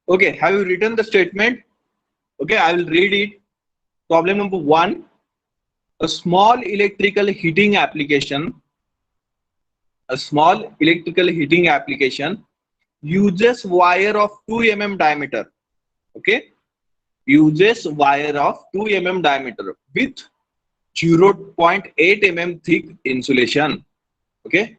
Okay, have you written the statement? Okay, I will read it. Problem number 1, a small electrical heating application, uses wire of 2 mm diameter. Okay, uses wire of 2 mm diameter with 0.8 mm thick insulation. Okay,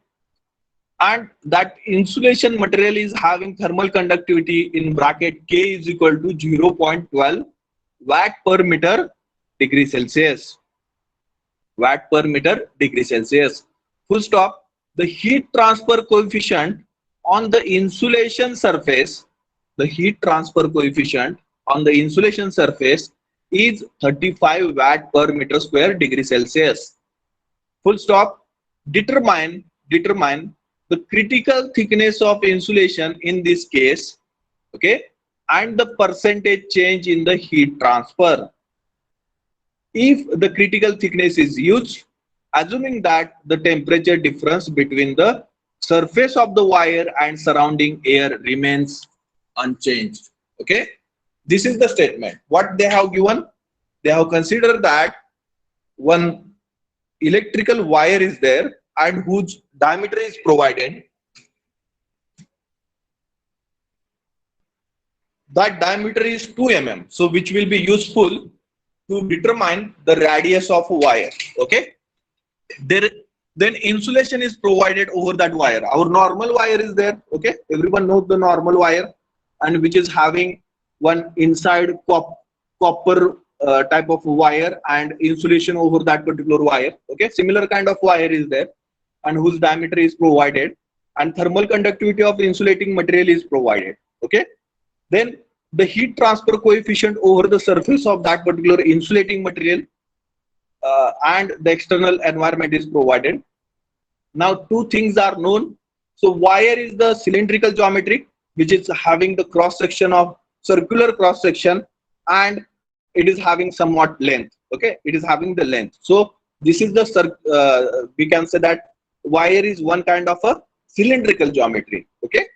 and that insulation material is having thermal conductivity in bracket K is equal to 0.12 watt per meter degree Celsius. Watt per meter degree Celsius. Full stop. The heat transfer coefficient on the insulation surface, is 35 watt per meter square degree Celsius. Full stop. Determine the critical thickness of insulation in this case, okay, and the percentage change in the heat transfer. If the critical thickness is huge, assuming that the temperature difference between the surface of the wire and surrounding air remains unchanged. Okay, this is the statement. What they have given, they have considered that one electrical wire is there and whose diameter is provided. That diameter is 2 mm, so which will be useful to determine the radius of a wire. Okay, then insulation is provided over that wire. Our normal wire is there. Okay, everyone knows the normal wire, and which is having one inside copper type of wire and insulation over that particular wire. Okay, similar kind of wire is there and whose diameter is provided, and thermal conductivity of insulating material is provided. Okay, then the heat transfer coefficient over the surface of that particular insulating material and the external environment is provided. Now two things are known. So wire is the cylindrical geometry, which is having the cross section of circular cross section, and it is having somewhat length. Okay, it is having the length. So this is the we can say that wire is one kind of a cylindrical geometry. Okay,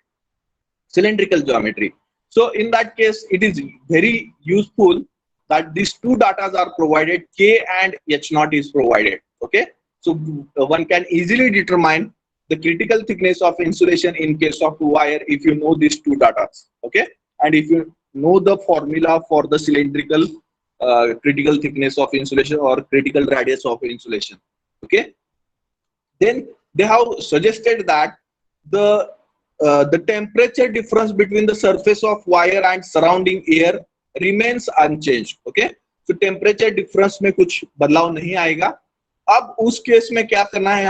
cylindrical geometry. So in that case, it is very useful that these two datas are provided, K and H naught is provided. Okay, so one can easily determine the critical thickness of insulation in case of wire if you know these two datas. Okay, and if you know the formula for the cylindrical critical thickness of insulation or critical radius of insulation. Okay, then they have suggested that the temperature difference between the surface of wire and surrounding air remains unchanged. Okay, so temperature difference में कुछ बदलाव नहीं आएगा. अब उस case में क्या करना है,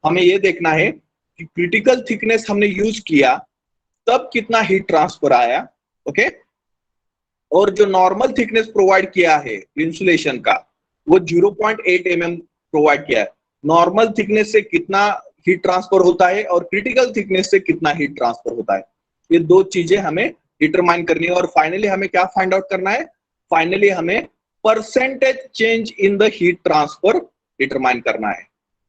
हमें ये देखना है कि क्रिटिकल थिकनेस हमने यूज किया तब कितना हीट ट्रांसफर आया. ओके, और जो नॉर्मल थिकनेस प्रोवाइड किया है इंसुलेशन का वो 0.8 mm प्रोवाइड किया है. नॉर्मल थिकनेस से कितना हीट ट्रांसफर होता है और क्रिटिकल थिकनेस से कितना हीट ट्रांसफर होता है, ये दो चीजें हमें डिटरमाइन करनी है. और फाइनली हमें क्या फाइंड आउट करना है, फाइनली हमें percentage change in the heat transfer determine करना है.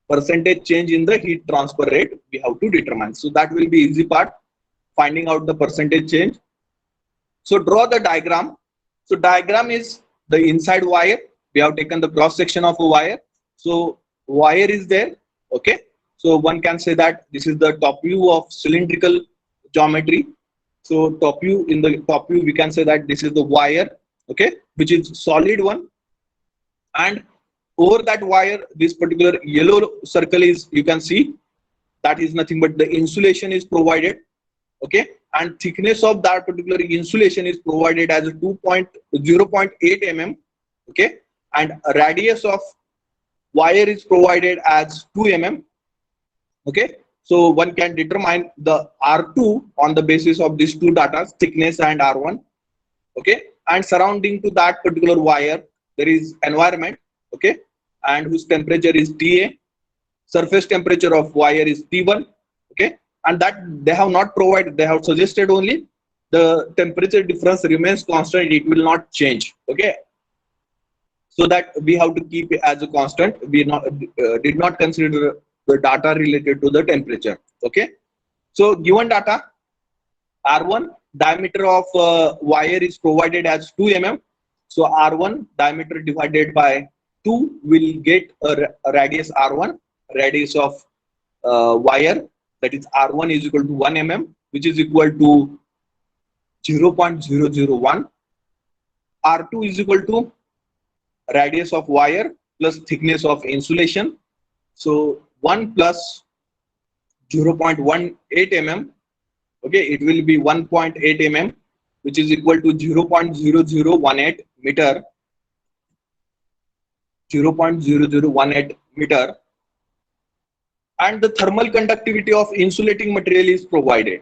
Percentage change in the heat transfer rate we have to determine. So that will be easy part, finding out the percentage change. So draw the diagram. So diagram is the inside wire. We have taken the cross section of a wire. So wire is there. Okay, so one can say that this is the top view of cylindrical geometry. So top view, in the top view we can say that this is the wire, okay, which is solid one, and over that wire this particular yellow circle is, you can see, that is nothing but the insulation is provided. Okay, and thickness of that particular insulation is provided as 0.8 mm. Okay, and a radius of wire is provided as 2 mm. Okay, so one can determine the R2 on the basis of these two data, thickness and R1. Okay, and surrounding to that particular wire there is environment. Okay, and whose temperature is TA. Surface temperature of wire is T1. Okay, and that they have not provided, they have suggested only the temperature difference remains constant, it will not change. Okay, so that we have to keep it as a constant. We did not consider the data related to the temperature. Okay, so given data R1 diameter of wire is provided as 2 mm. So R1 diameter divided by 2 will get a radius R1, radius of wire, that is R1 is equal to 1 mm, which is equal to 0.001. R2 is equal to radius of wire plus thickness of insulation. So 1 plus 0.18 mm, okay, it will be 1.8 mm, which is equal to 0.0018 meter, 0.0018 meter, and the thermal conductivity of insulating material is provided,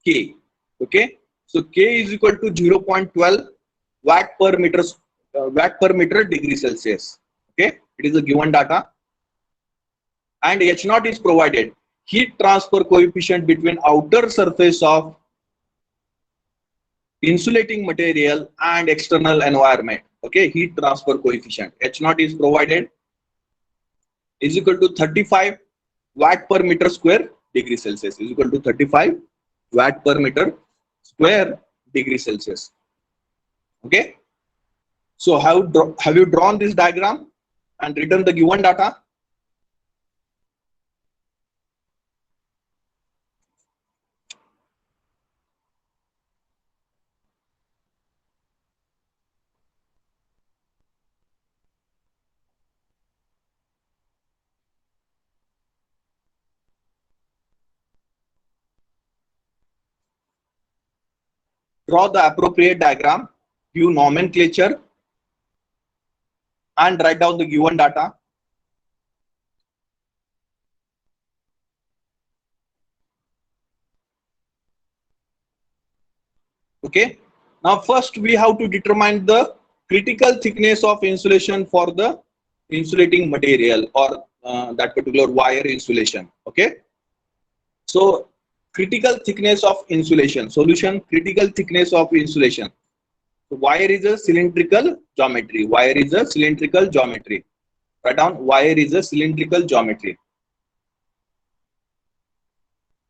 K. Okay, so K is equal to 0.12 watt per meter degree Celsius. Okay, it is a given data, and H naught is provided, heat transfer coefficient between outer surface of insulating material and external environment. Okay, heat transfer coefficient H naught is provided, is equal to 35 watt per meter square degree Celsius, is equal to 35 watt per meter square degree Celsius. Okay, so have you drawn this diagram and written the given data? Draw the appropriate diagram, give nomenclature, and write down the given data. Okay, now first we have to determine the critical thickness of insulation for the insulating material, or that particular wire insulation. Okay, so critical thickness of insulation solution, critical thickness of insulation. So wire is a cylindrical geometry, wire is a cylindrical geometry. Write down, wire is a cylindrical geometry.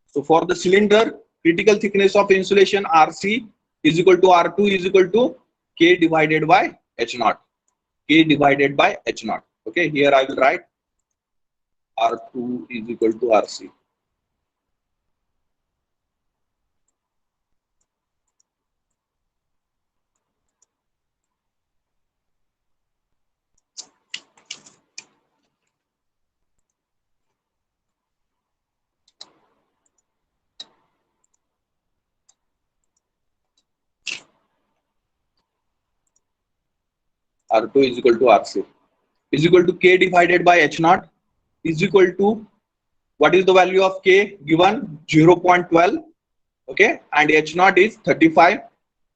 So for the cylinder, critical thickness of insulation RC is equal to R2 is equal to K divided by H naught. K divided by H naught. Okay, here I will write R2 is equal to RC. R2 is equal to RC is equal to K divided by H naught is equal to, what is the value of K given? 0.12. Okay, and H naught is 35.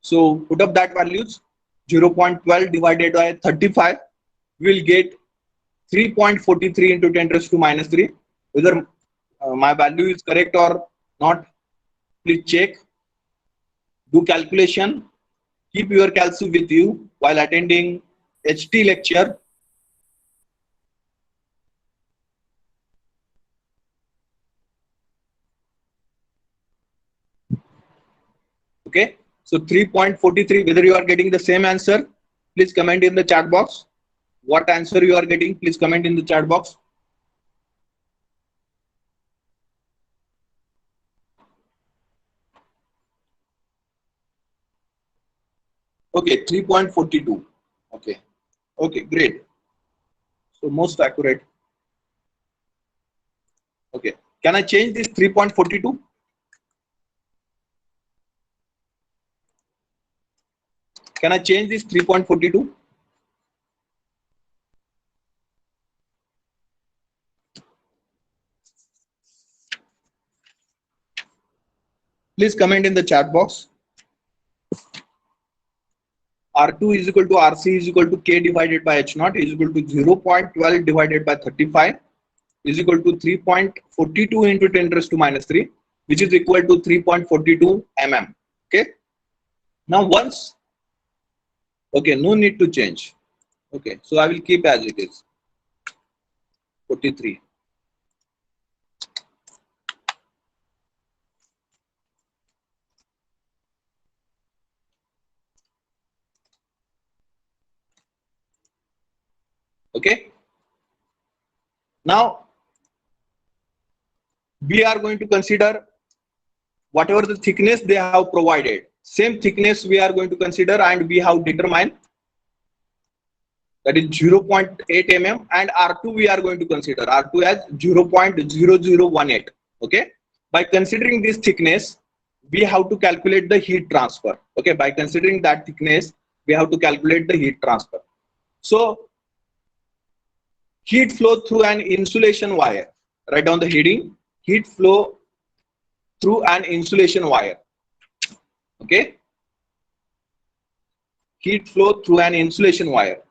So put up that values, 0.12 divided by 35 will get 3.43 into 10 raised to minus 3. Whether my value is correct or not, please check, do calculation, keep your calci with you while attending HT lecture. Okay, so 3.43, whether you are getting the same answer, please comment in the chat box. What answer you are getting, please comment in the chat box. Okay, 3.42. Okay, okay, great. So most accurate. Okay, can I change this 3.42? Can I change this 3.42? Please comment in the chat box. R2 is equal to RC is equal to K divided by H naught is equal to 0.12 divided by 35 is equal to 3.42 into 10 raised to minus 3, which is equal to 3.42 mm. Okay. Now once, okay, no need to change. Okay, so I will keep as it is, 43. Okay. Now we are going to consider whatever the thickness they have provided. Same thickness we are going to consider, and we have determined that is 0.8 mm, and R2 we are going to consider R2 as 0.0018. Okay. By considering this thickness, we have to calculate the heat transfer. Okay. By considering that thickness, we have to calculate the heat transfer. So heat flow through an insulation wire. Write down the heading: heat flow through an insulation wire. Okay. Heat flow through an insulation wire.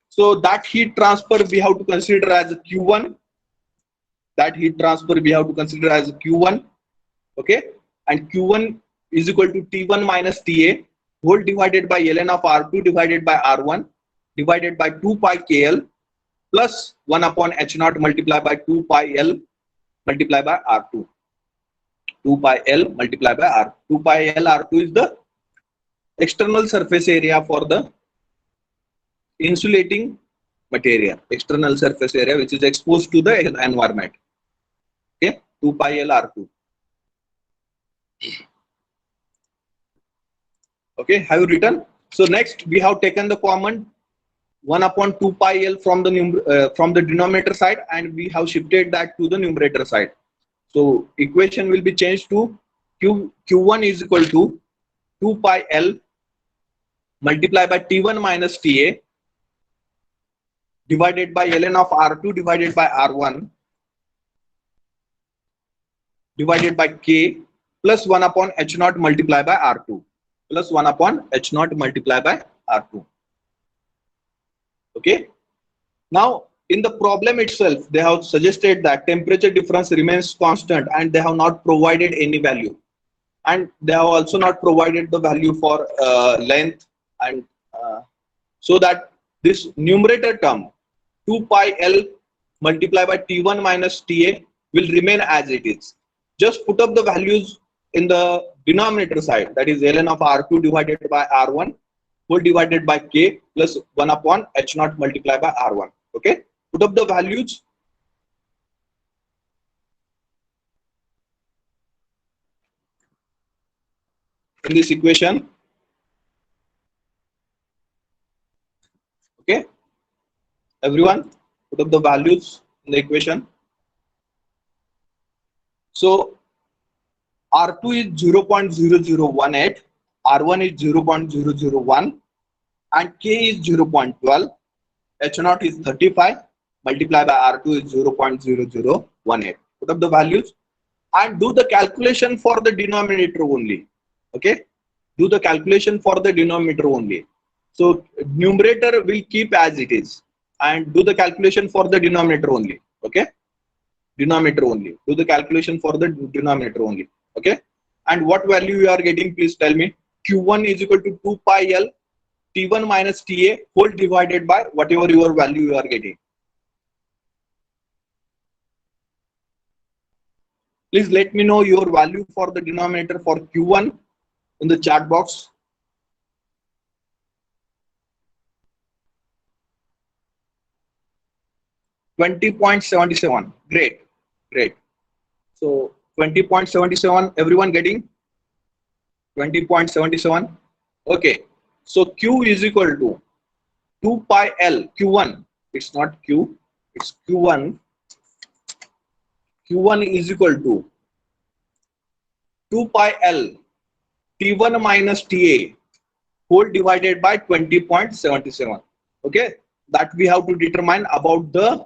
So that heat transfer we have to consider as Q1. That heat transfer we have to consider as Q1. Okay. And Q1 is equal to T1 minus TA whole divided by ln of R2 divided by R1 divided by 2 pi KL plus 1 upon H0 multiplied by 2 pi L multiplied by R2. 2 pi L multiplied by R. 2 pi L R2 is the external surface area for the insulating material, external surface area which is exposed to the environment. Okay, 2 pi L R2. Okay, have you written? So next we have taken the common 1 upon 2 pi L from the denominator side, and we have shifted that to the numerator side. So equation will be changed to Q1 is equal to 2 pi L multiplied by T1 minus TA divided by ln of R2 divided by R1 divided by K plus 1 upon H0 multiplied by R2 plus 1 upon H0 multiplied by R2. Okay. Now in the problem itself, they have suggested that temperature difference remains constant, and they have not provided any value, and they have also not provided the value for length, and so that this numerator term 2 pi L multiplied by T1 minus TA will remain as it is. Just put up the values in the denominator side, that is ln of R2 divided by R1 whole divided by K plus 1 upon H0 multiplied by R1. Okay, put up the values. In this equation. Okay, everyone, put up the values in the equation. So R2 is 0.0018, R1 is 0.001, and K is 0.12, H0 is 35, multiplied by R2 is 0.0018. Put up the values and do the calculation for the denominator only. Okay, do the calculation for the denominator only. So numerator will keep as it is, and do the calculation for the denominator only. Okay, denominator only. Do the calculation for the denominator only. Okay, and what value you are getting? Please tell me. Q1 is equal to 2 pi L T1 minus TA whole divided by whatever your value you are getting. Please let me know your value for the denominator for Q1 in the chat box. $20.77. Great, great. So 20.77. Everyone getting 20.77. Okay. So Q is equal to 2 pi L Q1. It's not Q. It's Q1. Q1 is equal to 2 pi L T1 minus TA whole divided by 20.77. Okay, that we have to determine about the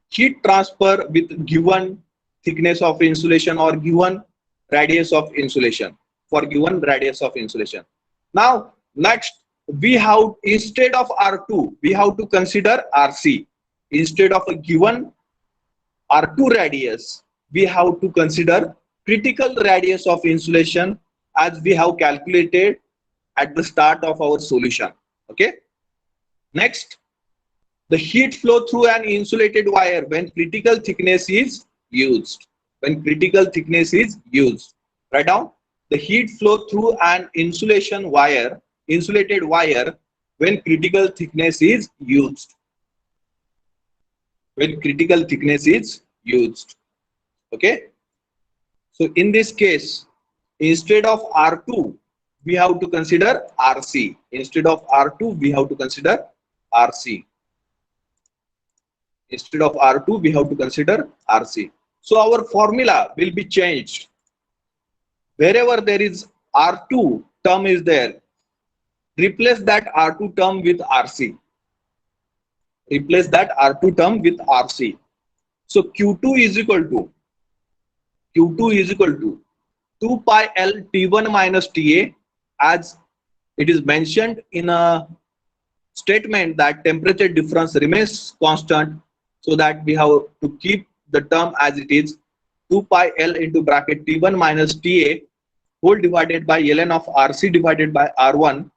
heat transfer with given thickness of insulation or given radius of insulation, for given radius of insulation. Now next we have, instead of R2 we have to consider RC. Instead of a given R2 radius, we have to consider critical radius of insulation as we have calculated at the start of our solution. Okay. Next, the heat flow through an insulated wire when critical thickness is used. When critical thickness is used. Write down the heat flow through an insulated wire when critical thickness is used. when critical thickness is used. Okay. So in this case, instead of R2, we have to consider RC. Instead of R2, we have to consider RC. Instead of R2, we have to consider RC. So our formula will be changed. Wherever there is R2 term is there, replace that R2 term with RC. Replace that R2 term with RC. So Q2 is equal to 2 pi L T1 minus TA, as it is mentioned in a statement that temperature difference remains constant, so that we have to keep the term as it is, 2 pi L into bracket T1 minus TA whole divided by ln of RC divided by R1.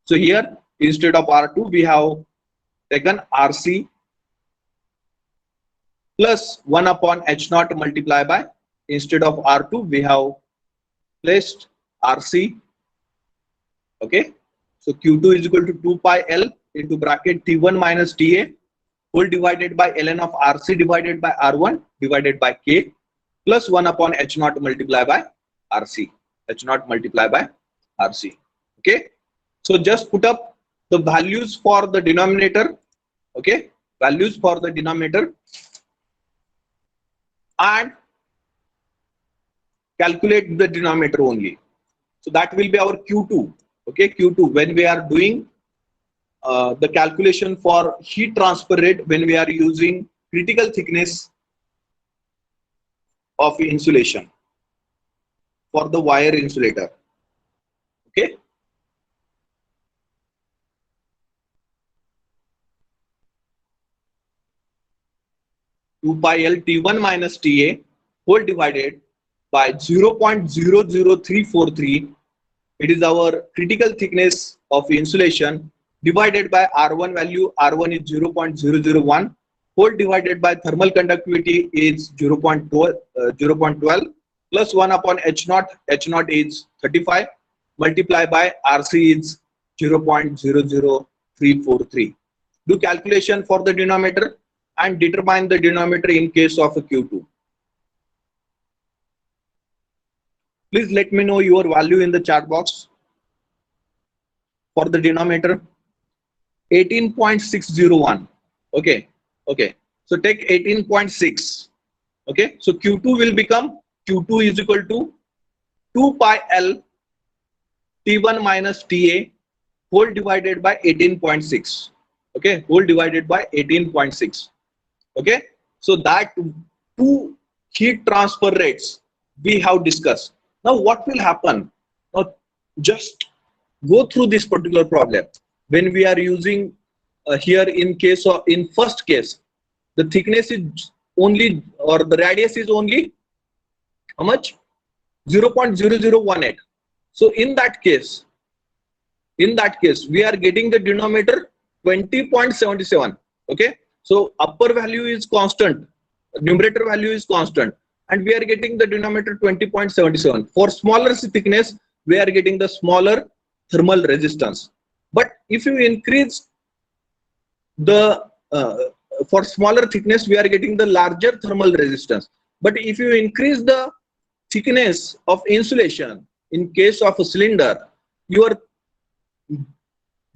So here instead of R2 we have taken RC plus 1 upon H0 multiply by, instead of R2 we have placed RC. Okay, so Q2 is equal to 2 pi L into bracket T1 minus TA whole divided by ln of RC divided by R1 divided by K plus 1 upon H0 multiply by RC. H0 multiply by RC. Okay, so just put up the values for the denominator. Okay, values for the denominator and calculate the denominator only. So that will be our Q2. Okay, Q2 when we are doing the calculation for heat transfer rate when we are using critical thickness of insulation for the wire insulator. Okay. Two pi L T1 minus TA whole divided by 0.00343. It is our critical thickness of insulation divided by R1 value. R1 is 0.001 whole divided by thermal conductivity is 0.12 plus 1 upon H0. H0 is 35 multiply by RC is 0.00343. Do calculation for the denominator and determine the denominator in case of a Q2. Please let me know your value in the chat box. For the denominator 18.601. Okay, okay, so take 18.6. okay, so Q2 will become, Q2 is equal to 2 pi L T1 minus TA whole divided by 18.6. okay, whole divided by 18.6. okay, so that two heat transfer rates we have discussed. Now what will happen? Now just go through this particular problem. When we are using here in case of, in first case, the thickness is only, or the radius is only how much? 0.0018. So in that case we are getting the denominator 20.77. okay, so upper value is constant, numerator value is constant, and we are getting the denominator 20.77. For smaller thickness we are getting the smaller thermal resistance. But if you increase the for smaller thickness we are getting the larger thermal resistance. But if you increase the thickness of insulation in case of a cylinder, your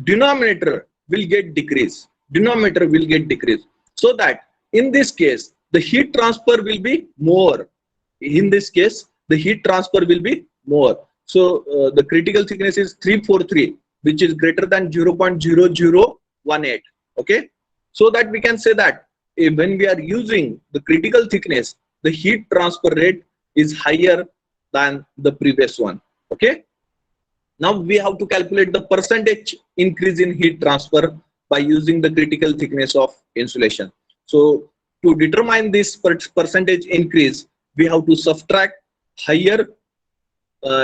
denominator will get decreased. Denominator will get decreased. So that in this case the heat transfer will be more. In this case the heat transfer will be more. So the critical thickness is 343, which is greater than 0.0018. okay, so that we can say that when we are using the critical thickness, the heat transfer rate is higher than the previous one. Okay, now we have to calculate the percentage increase in heat transfer by using the critical thickness of insulation. So to determine this percentage increase, we have to subtract higher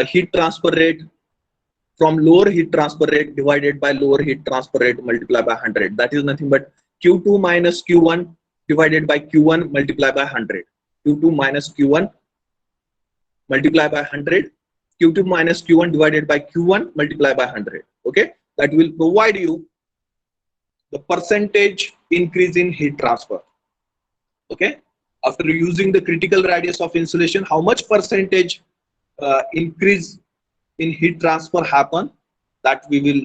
heat transfer rate from lower heat transfer rate divided by lower heat transfer rate multiplied by 100. That is nothing but Q2 minus Q1 divided by Q1 multiplied by 100. Q2 minus Q1 multiplied by 100. Q2 minus Q1 divided by Q1 multiplied by 100. Okay, that will provide you the percentage increase in heat transfer. Okay, after using the critical radius of insulation, how much percentage increase in heat transfer happen, that we will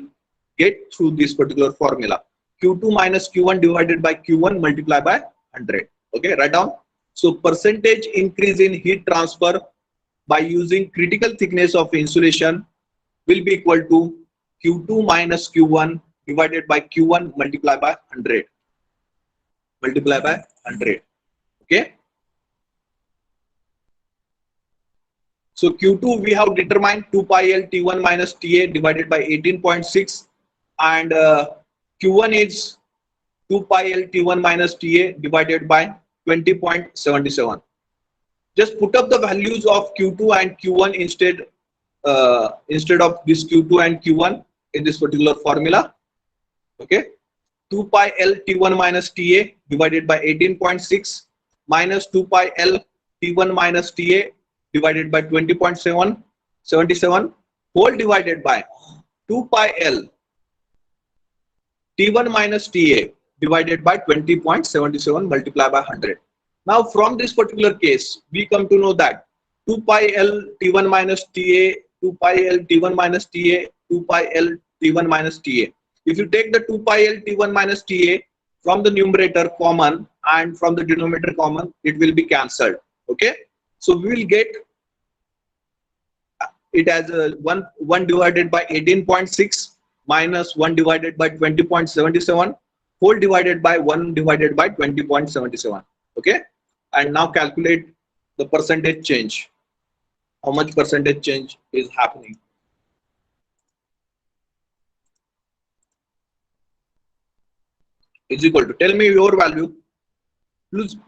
get through this particular formula. Q2 minus Q1 divided by Q1 multiplied by 100. Okay, write down. So percentage increase in heat transfer by using critical thickness of insulation will be equal to Q2 minus Q1 divided by Q1 multiplied by 100. Multiply by 100. Okay. So Q2 we have determined 2 pi L T1 minus TA divided by 18.6, and Q1 is 2 pi L T1 minus TA divided by 20.77. Just put up the values of Q2 and Q1 instead of this Q2 and Q1 in this particular formula. Okay, 2 pi L T1 minus TA divided by 18.6 minus 2 pi L T1 minus TA divided by 20.77 whole divided by 2 pi L T1 minus TA divided by 20.77 multiplied by 100. Now from this particular case, we come to know that 2 pi L T1 minus TA, 2 pi L T1 minus TA, 2 pi L T1 minus TA. If you take the 2 pi L T1 minus TA from the numerator common and from the denominator common, it will be cancelled. Okay, so we will get it as 1 divided by 18.6 minus 1 divided by 20.77 whole divided by 1 divided by 20.77. Okay, and now calculate the percentage change. How much percentage change is happening? Is equal to, tell me your value.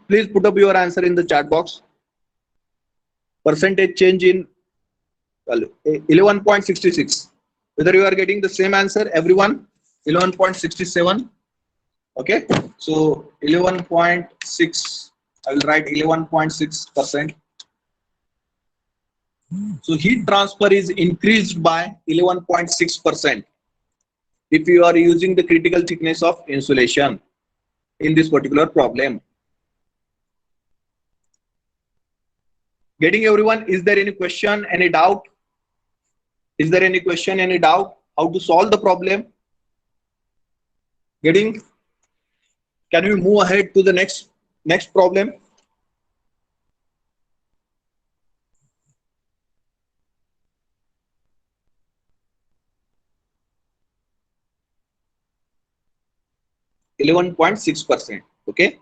Please put up your answer in the chat box. Percentage change in value 11.66. Whether you are getting the same answer, everyone, 11.67. Okay, so 11.6, I will write 11.6%. So heat transfer is increased by 11.6% if you are using the critical thickness of insulation in this particular problem. Getting everyone? Is there any question, any doubt? Is there any question, any doubt? How to solve the problem? Getting? Can we move ahead to the next problem? %11.6%. Okay.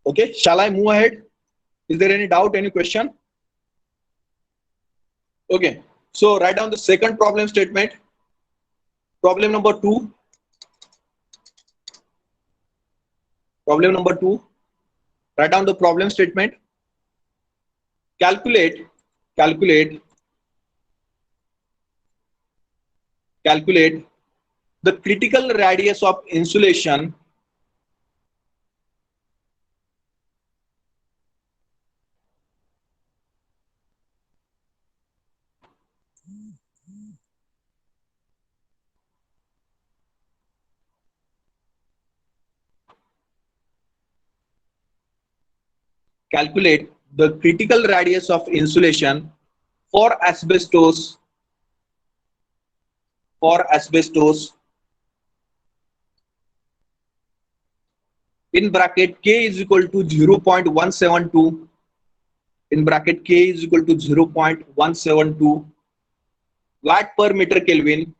Okay, shall I move ahead? Is there any doubt, any question? Okay, so write down the second problem statement. Problem number 2. Problem number 2. Write down the problem statement. Calculate the critical radius of insulation calculate the critical radius of insulation for asbestos in bracket K is equal to 0.172 in bracket K is equal to 0.172 watt per meter Kelvin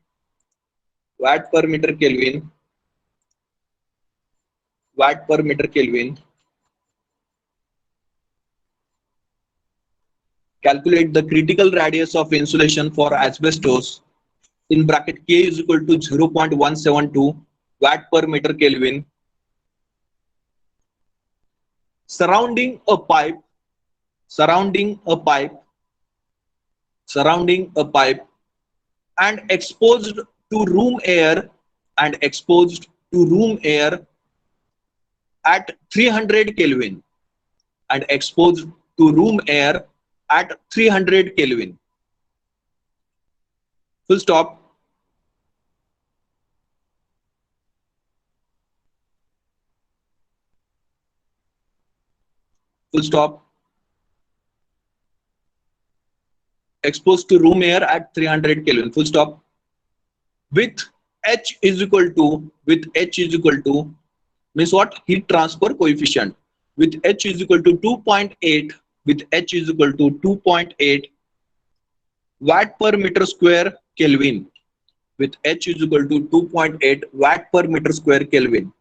calculate the critical radius of insulation for asbestos in bracket K is equal to 0.172 watt per meter Kelvin surrounding a pipe and exposed to room air at 300 Kelvin at 300 Kelvin. Full stop. Full stop. Exposed to room air at 300 Kelvin. Full stop. With H is equal to means what? Heat transfer coefficient. With H is equal to 2.8. With H is equal to 2.8 watt per meter square Kelvin. With H is equal to 2.8 watt per meter square Kelvin.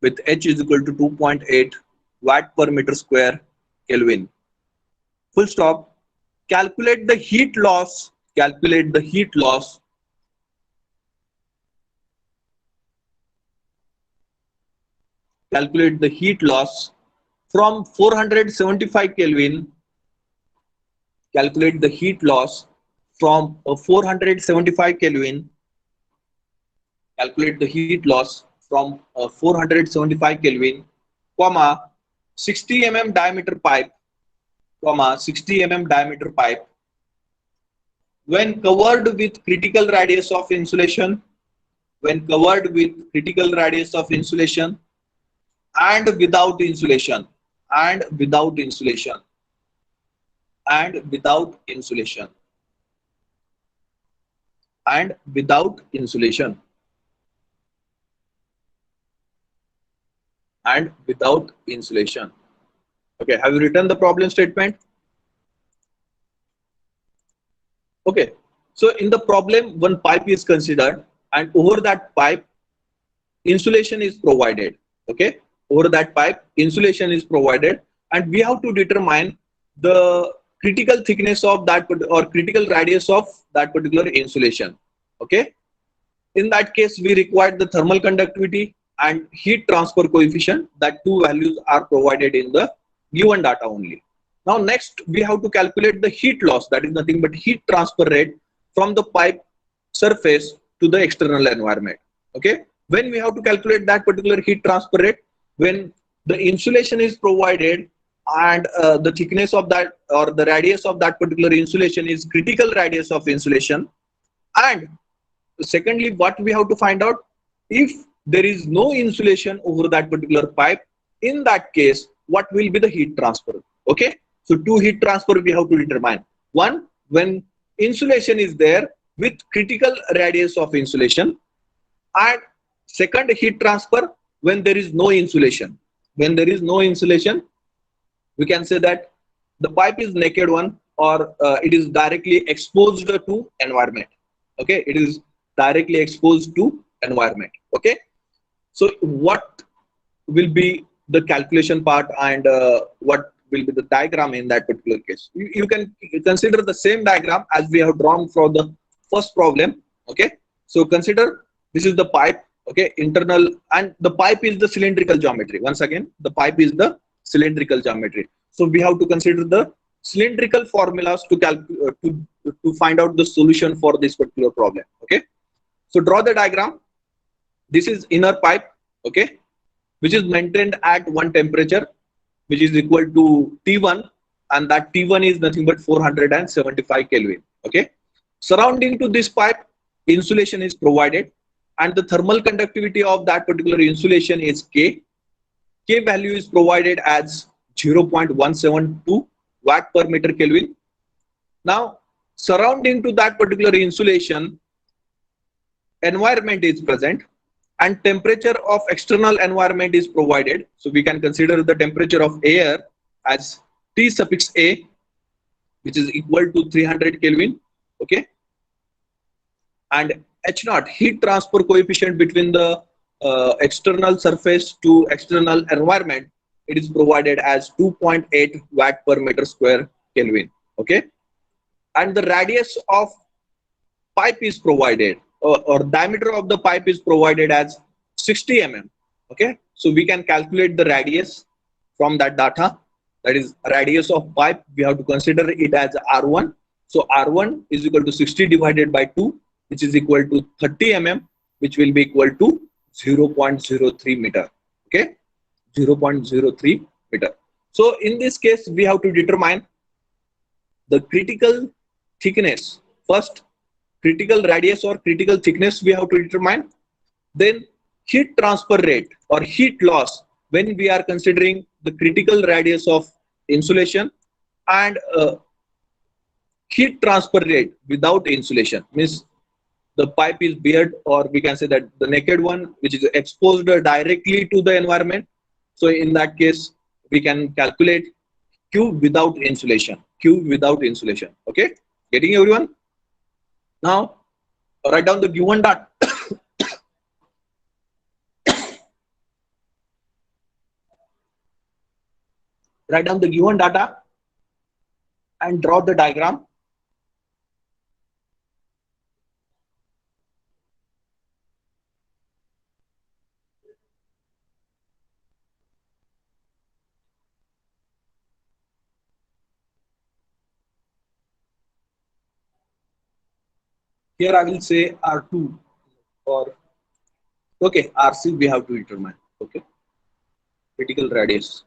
With H is equal to 2.8 watt per meter square Kelvin. Full stop. Calculate the heat loss. Calculate the heat loss. Calculate the heat loss from 475 Kelvin. Calculate the heat loss from 475 Kelvin. Calculate the heat loss from 475 Kelvin, comma 60 mm diameter pipe, comma 60 mm diameter pipe, when covered with critical radius of insulation, when covered with critical radius of insulation, and without insulation, and without insulation, and without insulation, and without insulation, and without insulation. Okay, have you written the problem statement? Okay, so in the problem, one pipe is considered, and over that pipe, insulation is provided. Okay, over that pipe, insulation is provided, and we have to determine the critical thickness of that or critical radius of that particular insulation. Okay, in that case, we require the thermal conductivity and heat transfer coefficient. That two values are provided in the given data only. Now next we have to calculate the heat loss, that is nothing but heat transfer rate from the pipe surface to the external environment. Okay, when we have to calculate that particular heat transfer rate, when the insulation is provided and the thickness of that or the radius of that particular insulation is critical radius of insulation, and secondly what we have to find out, if there is no insulation over that particular pipe, in that case what will be the heat transfer. Okay, so two heat transfer we have to determine. One, when insulation is there with critical radius of insulation, and second heat transfer when there is no insulation. When there is no insulation, we can say that the pipe is naked one, or it is directly exposed to environment. Okay, it is directly exposed to environment. Okay, so what will be the calculation part and what will be the diagram in that particular case? You can consider the same diagram as we have drawn for the first problem. Okay, so consider this is the pipe. Okay, internal, and the pipe is the cylindrical geometry. Once again, the pipe is the cylindrical geometry. So we have to consider the cylindrical formulas to find out the solution for this particular problem. Okay, so draw the diagram. This is inner pipe. Okay, which is maintained at one temperature, which is equal to T1, and that T1 is nothing but 475 Kelvin. Okay, surrounding to this pipe, insulation is provided, and the thermal conductivity of that particular insulation is K. K value is provided as 0.172 watt per meter Kelvin. Now, surrounding to that particular insulation, environment is present, and temperature of external environment is provided. So we can consider the temperature of air as T suffix A, which is equal to 300 Kelvin. Okay, and H naught, heat transfer coefficient between the external surface to external environment, it is provided as 2.8 watt per meter square Kelvin. Okay, and the radius of pipe is provided, or diameter of the pipe is provided as 60 mm. Okay, so we can calculate the radius from that data, that is radius of pipe. We have to consider it as R1. So R1 is equal to 60 divided by 2, which is equal to 30 mm, which will be equal to 0.03 meter. Okay, 0.03 meter. So in this case, we have to determine the critical thickness. First, critical radius or critical thickness we have to determine. Then heat transfer rate or heat loss when we are considering the critical radius of insulation, and heat transfer rate without insulation means the pipe is bared, or we can say that the naked one which is exposed directly to the environment. So in that case, we can calculate Q without insulation. Q without insulation. Okay, getting everyone? Now write down the given data. Write down the given data and draw the diagram. Here I will say R2 or okay, RC we have to determine. Okay, critical radius.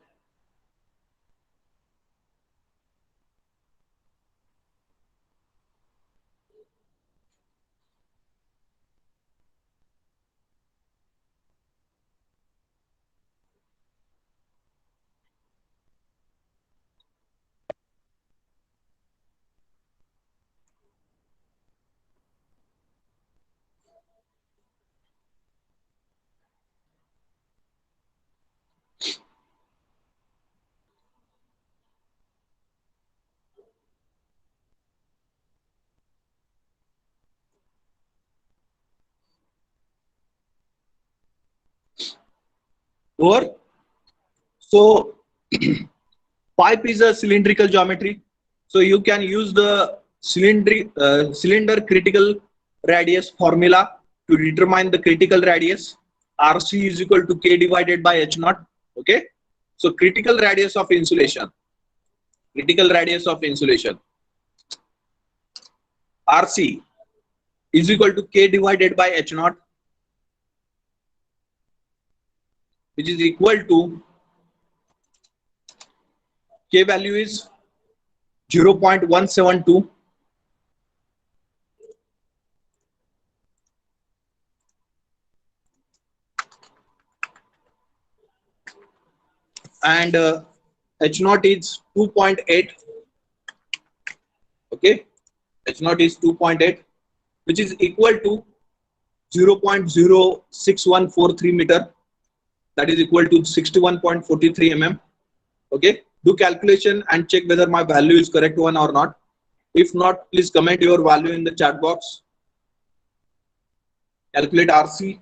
Over. So pipe is a cylindrical geometry. So you can use the cylinder critical radius formula to determine the critical radius. RC is equal to K divided by H naught. Okay. So critical radius of insulation. Critical radius of insulation. RC is equal to K divided by H naught, which is equal to K value is 0.172, and H naught is 2.8. Okay, H naught is 2.8, which is equal to 0.06143 meter, that is equal to 61.43 mm. Okay, do calculation and check whether my value is correct one or not. If not, please comment your value in the chat box. Calculate RC.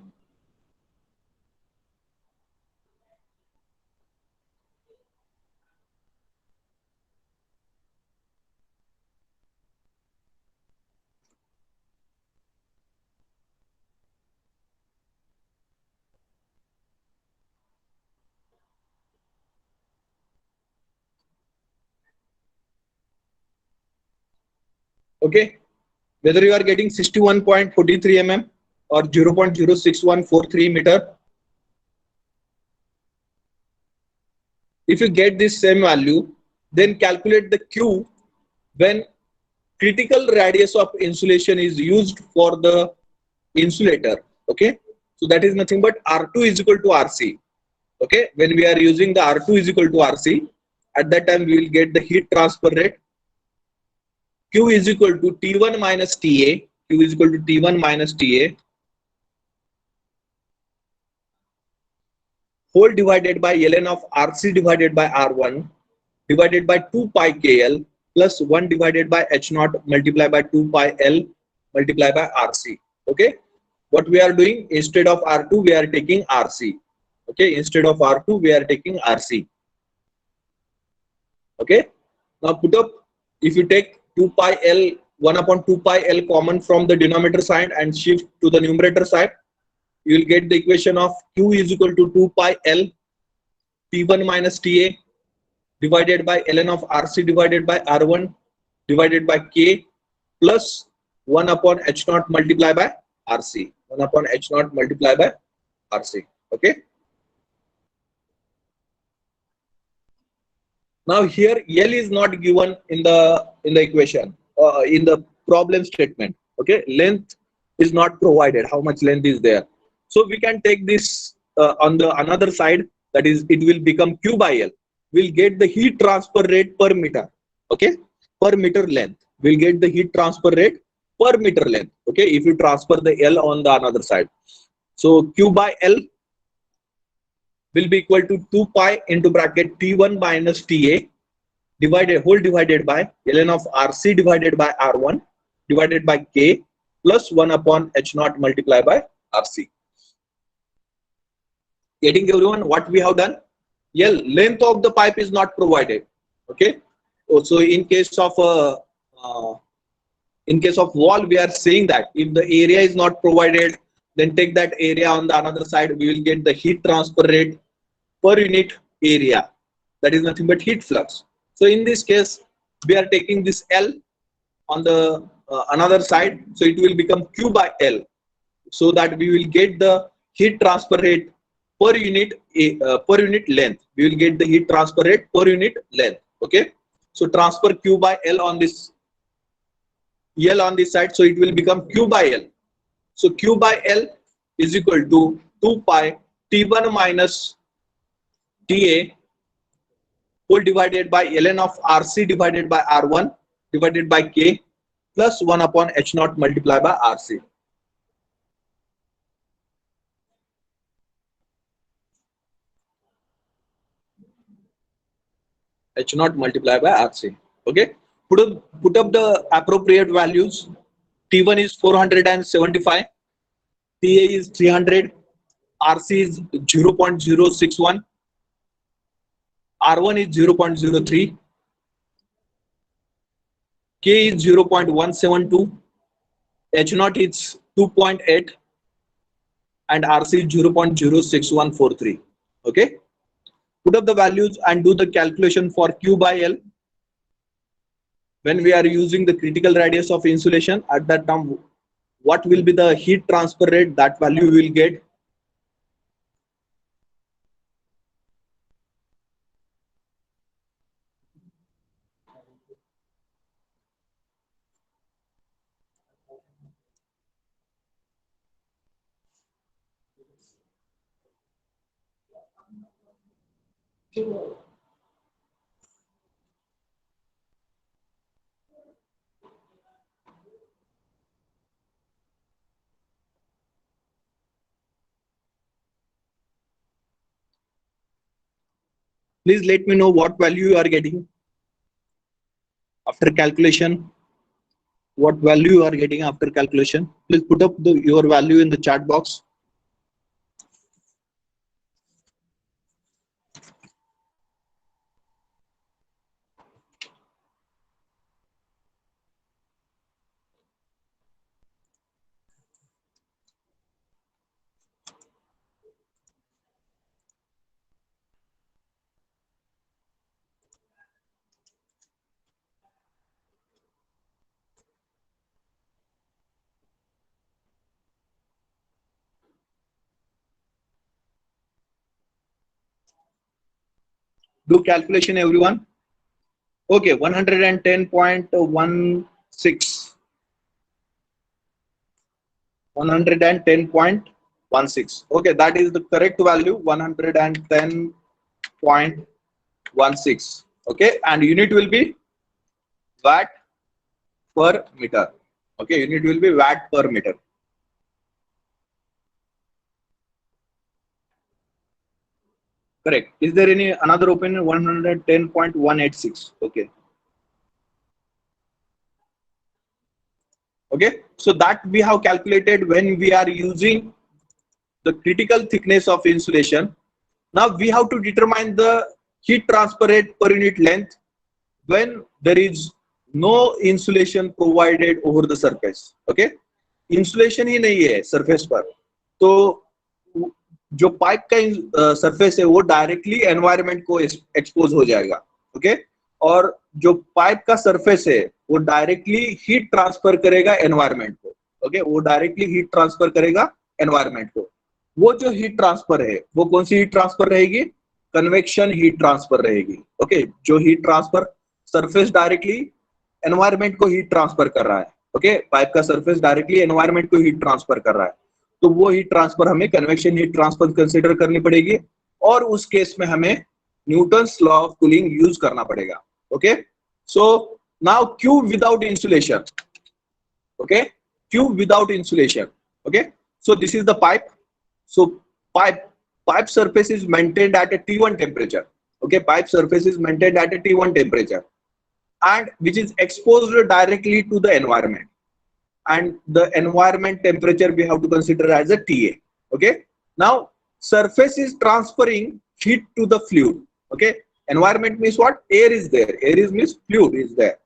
Okay, whether you are getting 61.43 mm or 0.06143 meter. If you get this same value, then calculate the Q when critical radius of insulation is used for the insulator. Okay, so that is nothing but R2 is equal to RC. Okay, when we are using the R2 is equal to RC, at that time we will get the heat transfer rate. Q is equal to T1 minus TA. Q is equal to T1 minus TA whole divided by ln of RC divided by R1 divided by 2 pi KL plus 1 divided by H naught multiplied by 2 pi L multiplied by RC. Okay, what we are doing, instead of R2 we are taking RC. Okay, instead of R2 we are taking RC. Okay, now put up, if you take 2 pi L 1 upon 2 pi L common from the denominator side and shift to the numerator side, you will get the equation of Q is equal to 2 pi L T1 minus TA divided by ln of RC divided by R1 divided by K plus 1 upon H naught multiplied by RC. 1 upon H naught multiplied by RC. Okay. Now here L is not given in the equation, in the problem statement. Okay, length is not provided. How much length is there? So we can take this on the another side. That is, it will become Q by L. We'll get the heat transfer rate per meter. Okay, per meter length. We'll get the heat transfer rate per meter length. Okay, if you transfer the L on the another side. So Q by L will be equal to 2 pi into bracket T1 minus TA divided by ln of RC divided by R1 divided by K plus 1 upon H naught multiplied by RC. Getting everyone what we have done? L, length of the pipe is not provided. Okay. So in case of wall, we are saying that if the area is not provided, then take that area on the another side. We will get the heat transfer rate per unit area. That is nothing but heat flux. So in this case, we are taking this L on the another side. So it will become Q by L. So that we will get the heat transfer rate per unit length. We will get the heat transfer rate per unit length. Okay. So transfer Q by L on this L on this side. So it will become Q by L. So Q by L is equal to 2 pi T1 minus TA whole divided by ln of RC divided by R1 divided by K plus 1 upon H naught multiplied by RC. H naught multiplied by RC. Okay. Put up the appropriate values. T1 is 475. TA is 300. RC is 0.061. R1 is 0.03. K is 0.172. H naught is 2.8. And RC is 0.06143. Okay. Put up the values and do the calculation for Q by L. When we are using the critical radius of insulation, at that time, what will be the heat transfer rate? That value we will get. Please let me know what value you are getting after calculation. What value you are getting after calculation? Please put up your value in the chat box. Do calculation, everyone. Okay, 110.16. 110.16. Okay, that is the correct value. 110.16. Okay, and unit will be watt per meter. Okay, unit will be watt per meter. Correct. Is there any another opinion? 110.186. Okay. Okay. So that we have calculated when we are using the critical thickness of insulation. Now we have to determine the heat transfer rate per unit length when there is no insulation provided over the surface. Okay. Insulation ही नहीं है surface पर, तो जो pipe का surface है वो directly environment को एक्सपोज हो जाएगा. ओके. और जो पाइप का सरफेस है वो डायरेक्टली हीट ट्रांसफर करेगा एनवायरनमेंट को. ओके. वो डायरेक्टली हीट ट्रांसफर करेगा एनवायरनमेंट को. वो जो हीट ट्रांसफर है वो कौन सी हीट ट्रांसफर रहेगी? कन्वेक्शन हीट ट्रांसफर रहेगी। ओके, जो heat transfer surface directly environment को हीट ट्रांसफर कर रहा है। ओके, पाइप का सरफेस डायरेक्टली एनवायरमेंट को हीट ट्रांसफर कर रहा है, तो वो हीट ट्रांसफर हमें कन्वेक्शन हीट ट्रांसफर कंसीडर करनी पड़ेगी, और उस केस में हमें Newton's law of cooling use करना पड़ेगा। Okay, so now Q without insulation. Okay, Q without insulation. Okay, so this is the pipe. So pipe surface is maintained at a T1 temperature. Okay, pipe surface is maintained at a T1 temperature, and which is exposed directly to the environment, and the environment temperature we have to consider as a TA. Okay, now surface is transferring heat to the fluid. Okay, environment means what? Air is there, air is means fluid is there,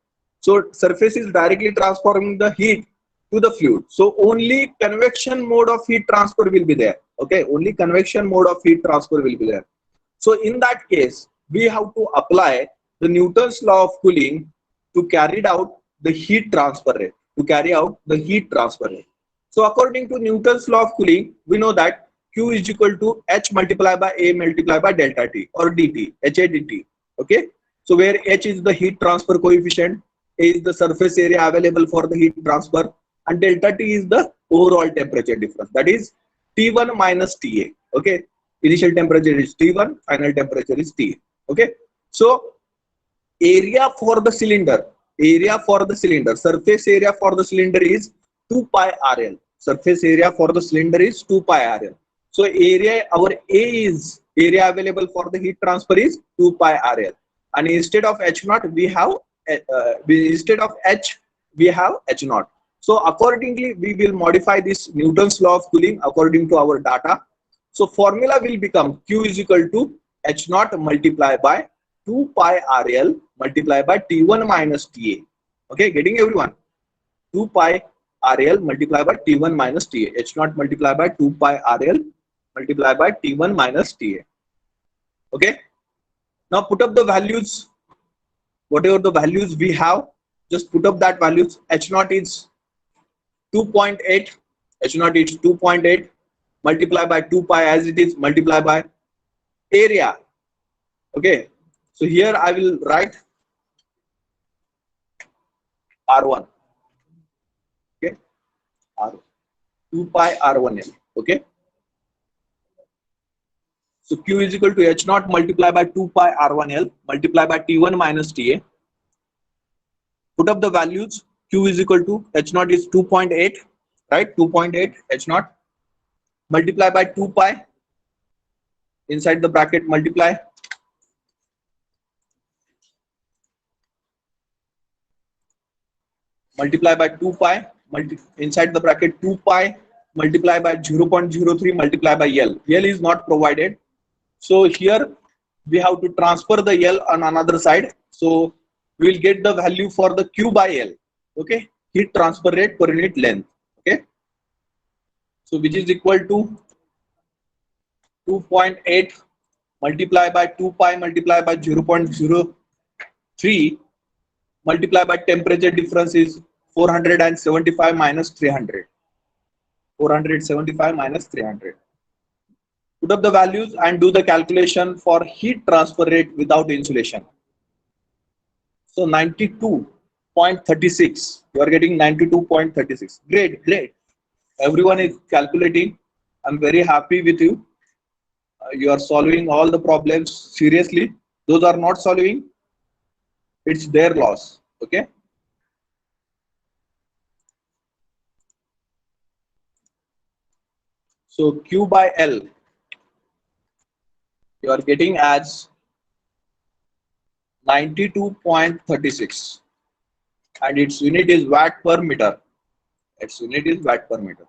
so surface is directly transforming the heat to the fluid. So only convection mode of heat transfer will be there. Okay, only convection mode of heat transfer will be there. So in that case, we have to apply the Newton's law of cooling to carry out the heat transfer rate. To carry out the heat transfer rate. So according to Newton's law of cooling, we know that Q is equal to H multiplied by A multiplied by delta T or dt, HA dt. Okay, so where H is the heat transfer coefficient, A is the surface area available for the heat transfer, and delta T is the overall temperature difference, that is T1 minus TA. Okay, initial temperature is T1, final temperature is TA. Okay, so area for the cylinder, surface area for the cylinder is 2 pi RL. Surface area for the cylinder is 2 pi RL. So area, our A is area available for the heat transfer is 2 pi RL, and instead of H naught we have instead of H we have H naught. So accordingly, we will modify this Newton's law of cooling according to our data. So formula will become Q is equal to H naught multiplied by 2 pi RL multiplied by T1 minus TA. Okay, getting everyone? 2 pi RL multiplied by T1 minus TA. H naught multiplied by 2 pi RL multiplied by T1 minus TA. Okay. Now put up the values. Whatever the values we have, just put up that values. H naught is 2.8, H naught is 2.8 multiplied by 2 pi as it is multiplied by area. Okay, so here I will write R1. Okay, R 2 pi R1L. Okay, so Q is equal to H naught multiplied by 2 pi R1L multiplied by T1 minus TA. Put up the values. Q is equal to H naught is 2.8, right? 2.8 H naught multiply by 2 pi, inside the bracket multiply by 2 pi, inside the bracket 2 pi multiply by 0.03 multiply by L. L is not provided, so here we have to transfer the L on another side, so we will get the value for the Q by L. Okay, heat transfer rate per unit length. Okay, so which is equal to 2.8 multiplied by 2 pi multiplied by 0.03 multiplied by temperature difference is 475 minus 300. 475 minus 300. Put up the values and do the calculation for heat transfer rate without insulation. So 92.36. You are getting 92.36. Great, great. Everyone is calculating. I'm very happy with you. You are solving all the problems seriously. Those are not solving, it's their loss. Okay. So Q by L, you are getting as 92.36, and its unit is watt per meter. Its unit is watt per meter.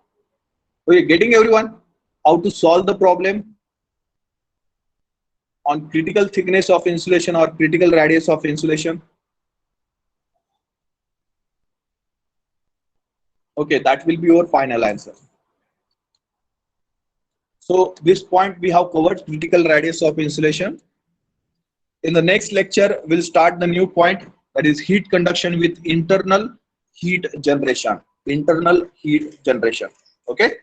Okay, getting everyone how to solve the problem on critical thickness of insulation or critical radius of insulation? Okay, that will be your final answer. So this point we have covered critical radius of insulation. In the next lecture, we'll start the new point, that is heat conduction with internal heat generation. Internal heat generation. Okay.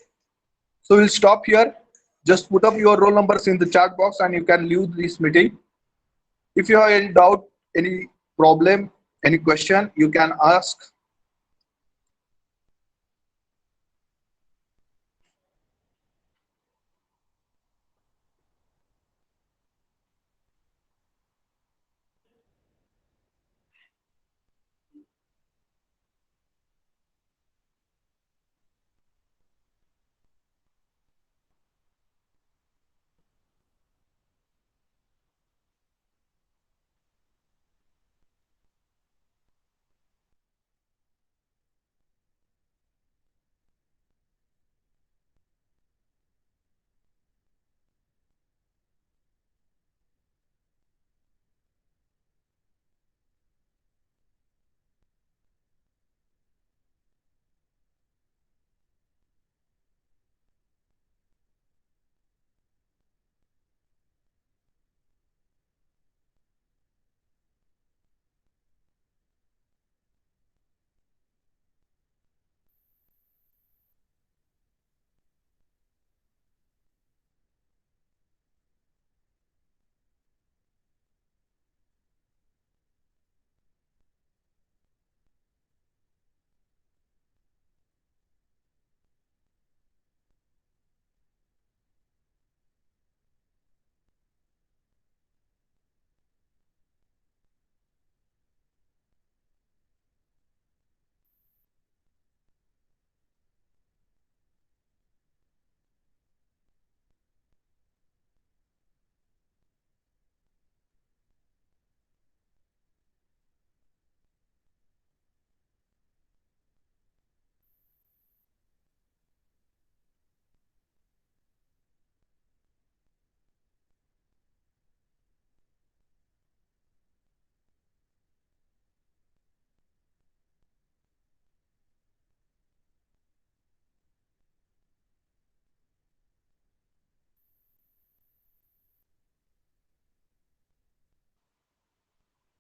So we'll stop here. Just put up your roll numbers in the chat box and you can leave this meeting. If you have any doubt, any problem, any question, you can ask.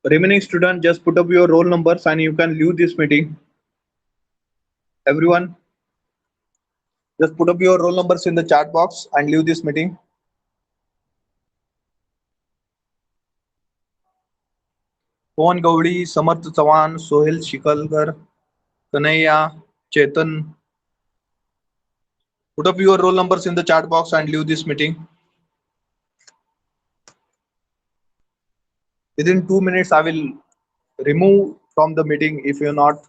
Remaining student, just put up your roll numbers and you can leave this meeting. Everyone, just put up your roll numbers in the chat box and leave this meeting. Pavan Gawadi, Samarth Chavan, Sohel Shikalkar, Kanhaiya, Chetan. Put up your roll numbers in the chat box and leave this meeting. Within 2 minutes, I will remove from the meeting if you're not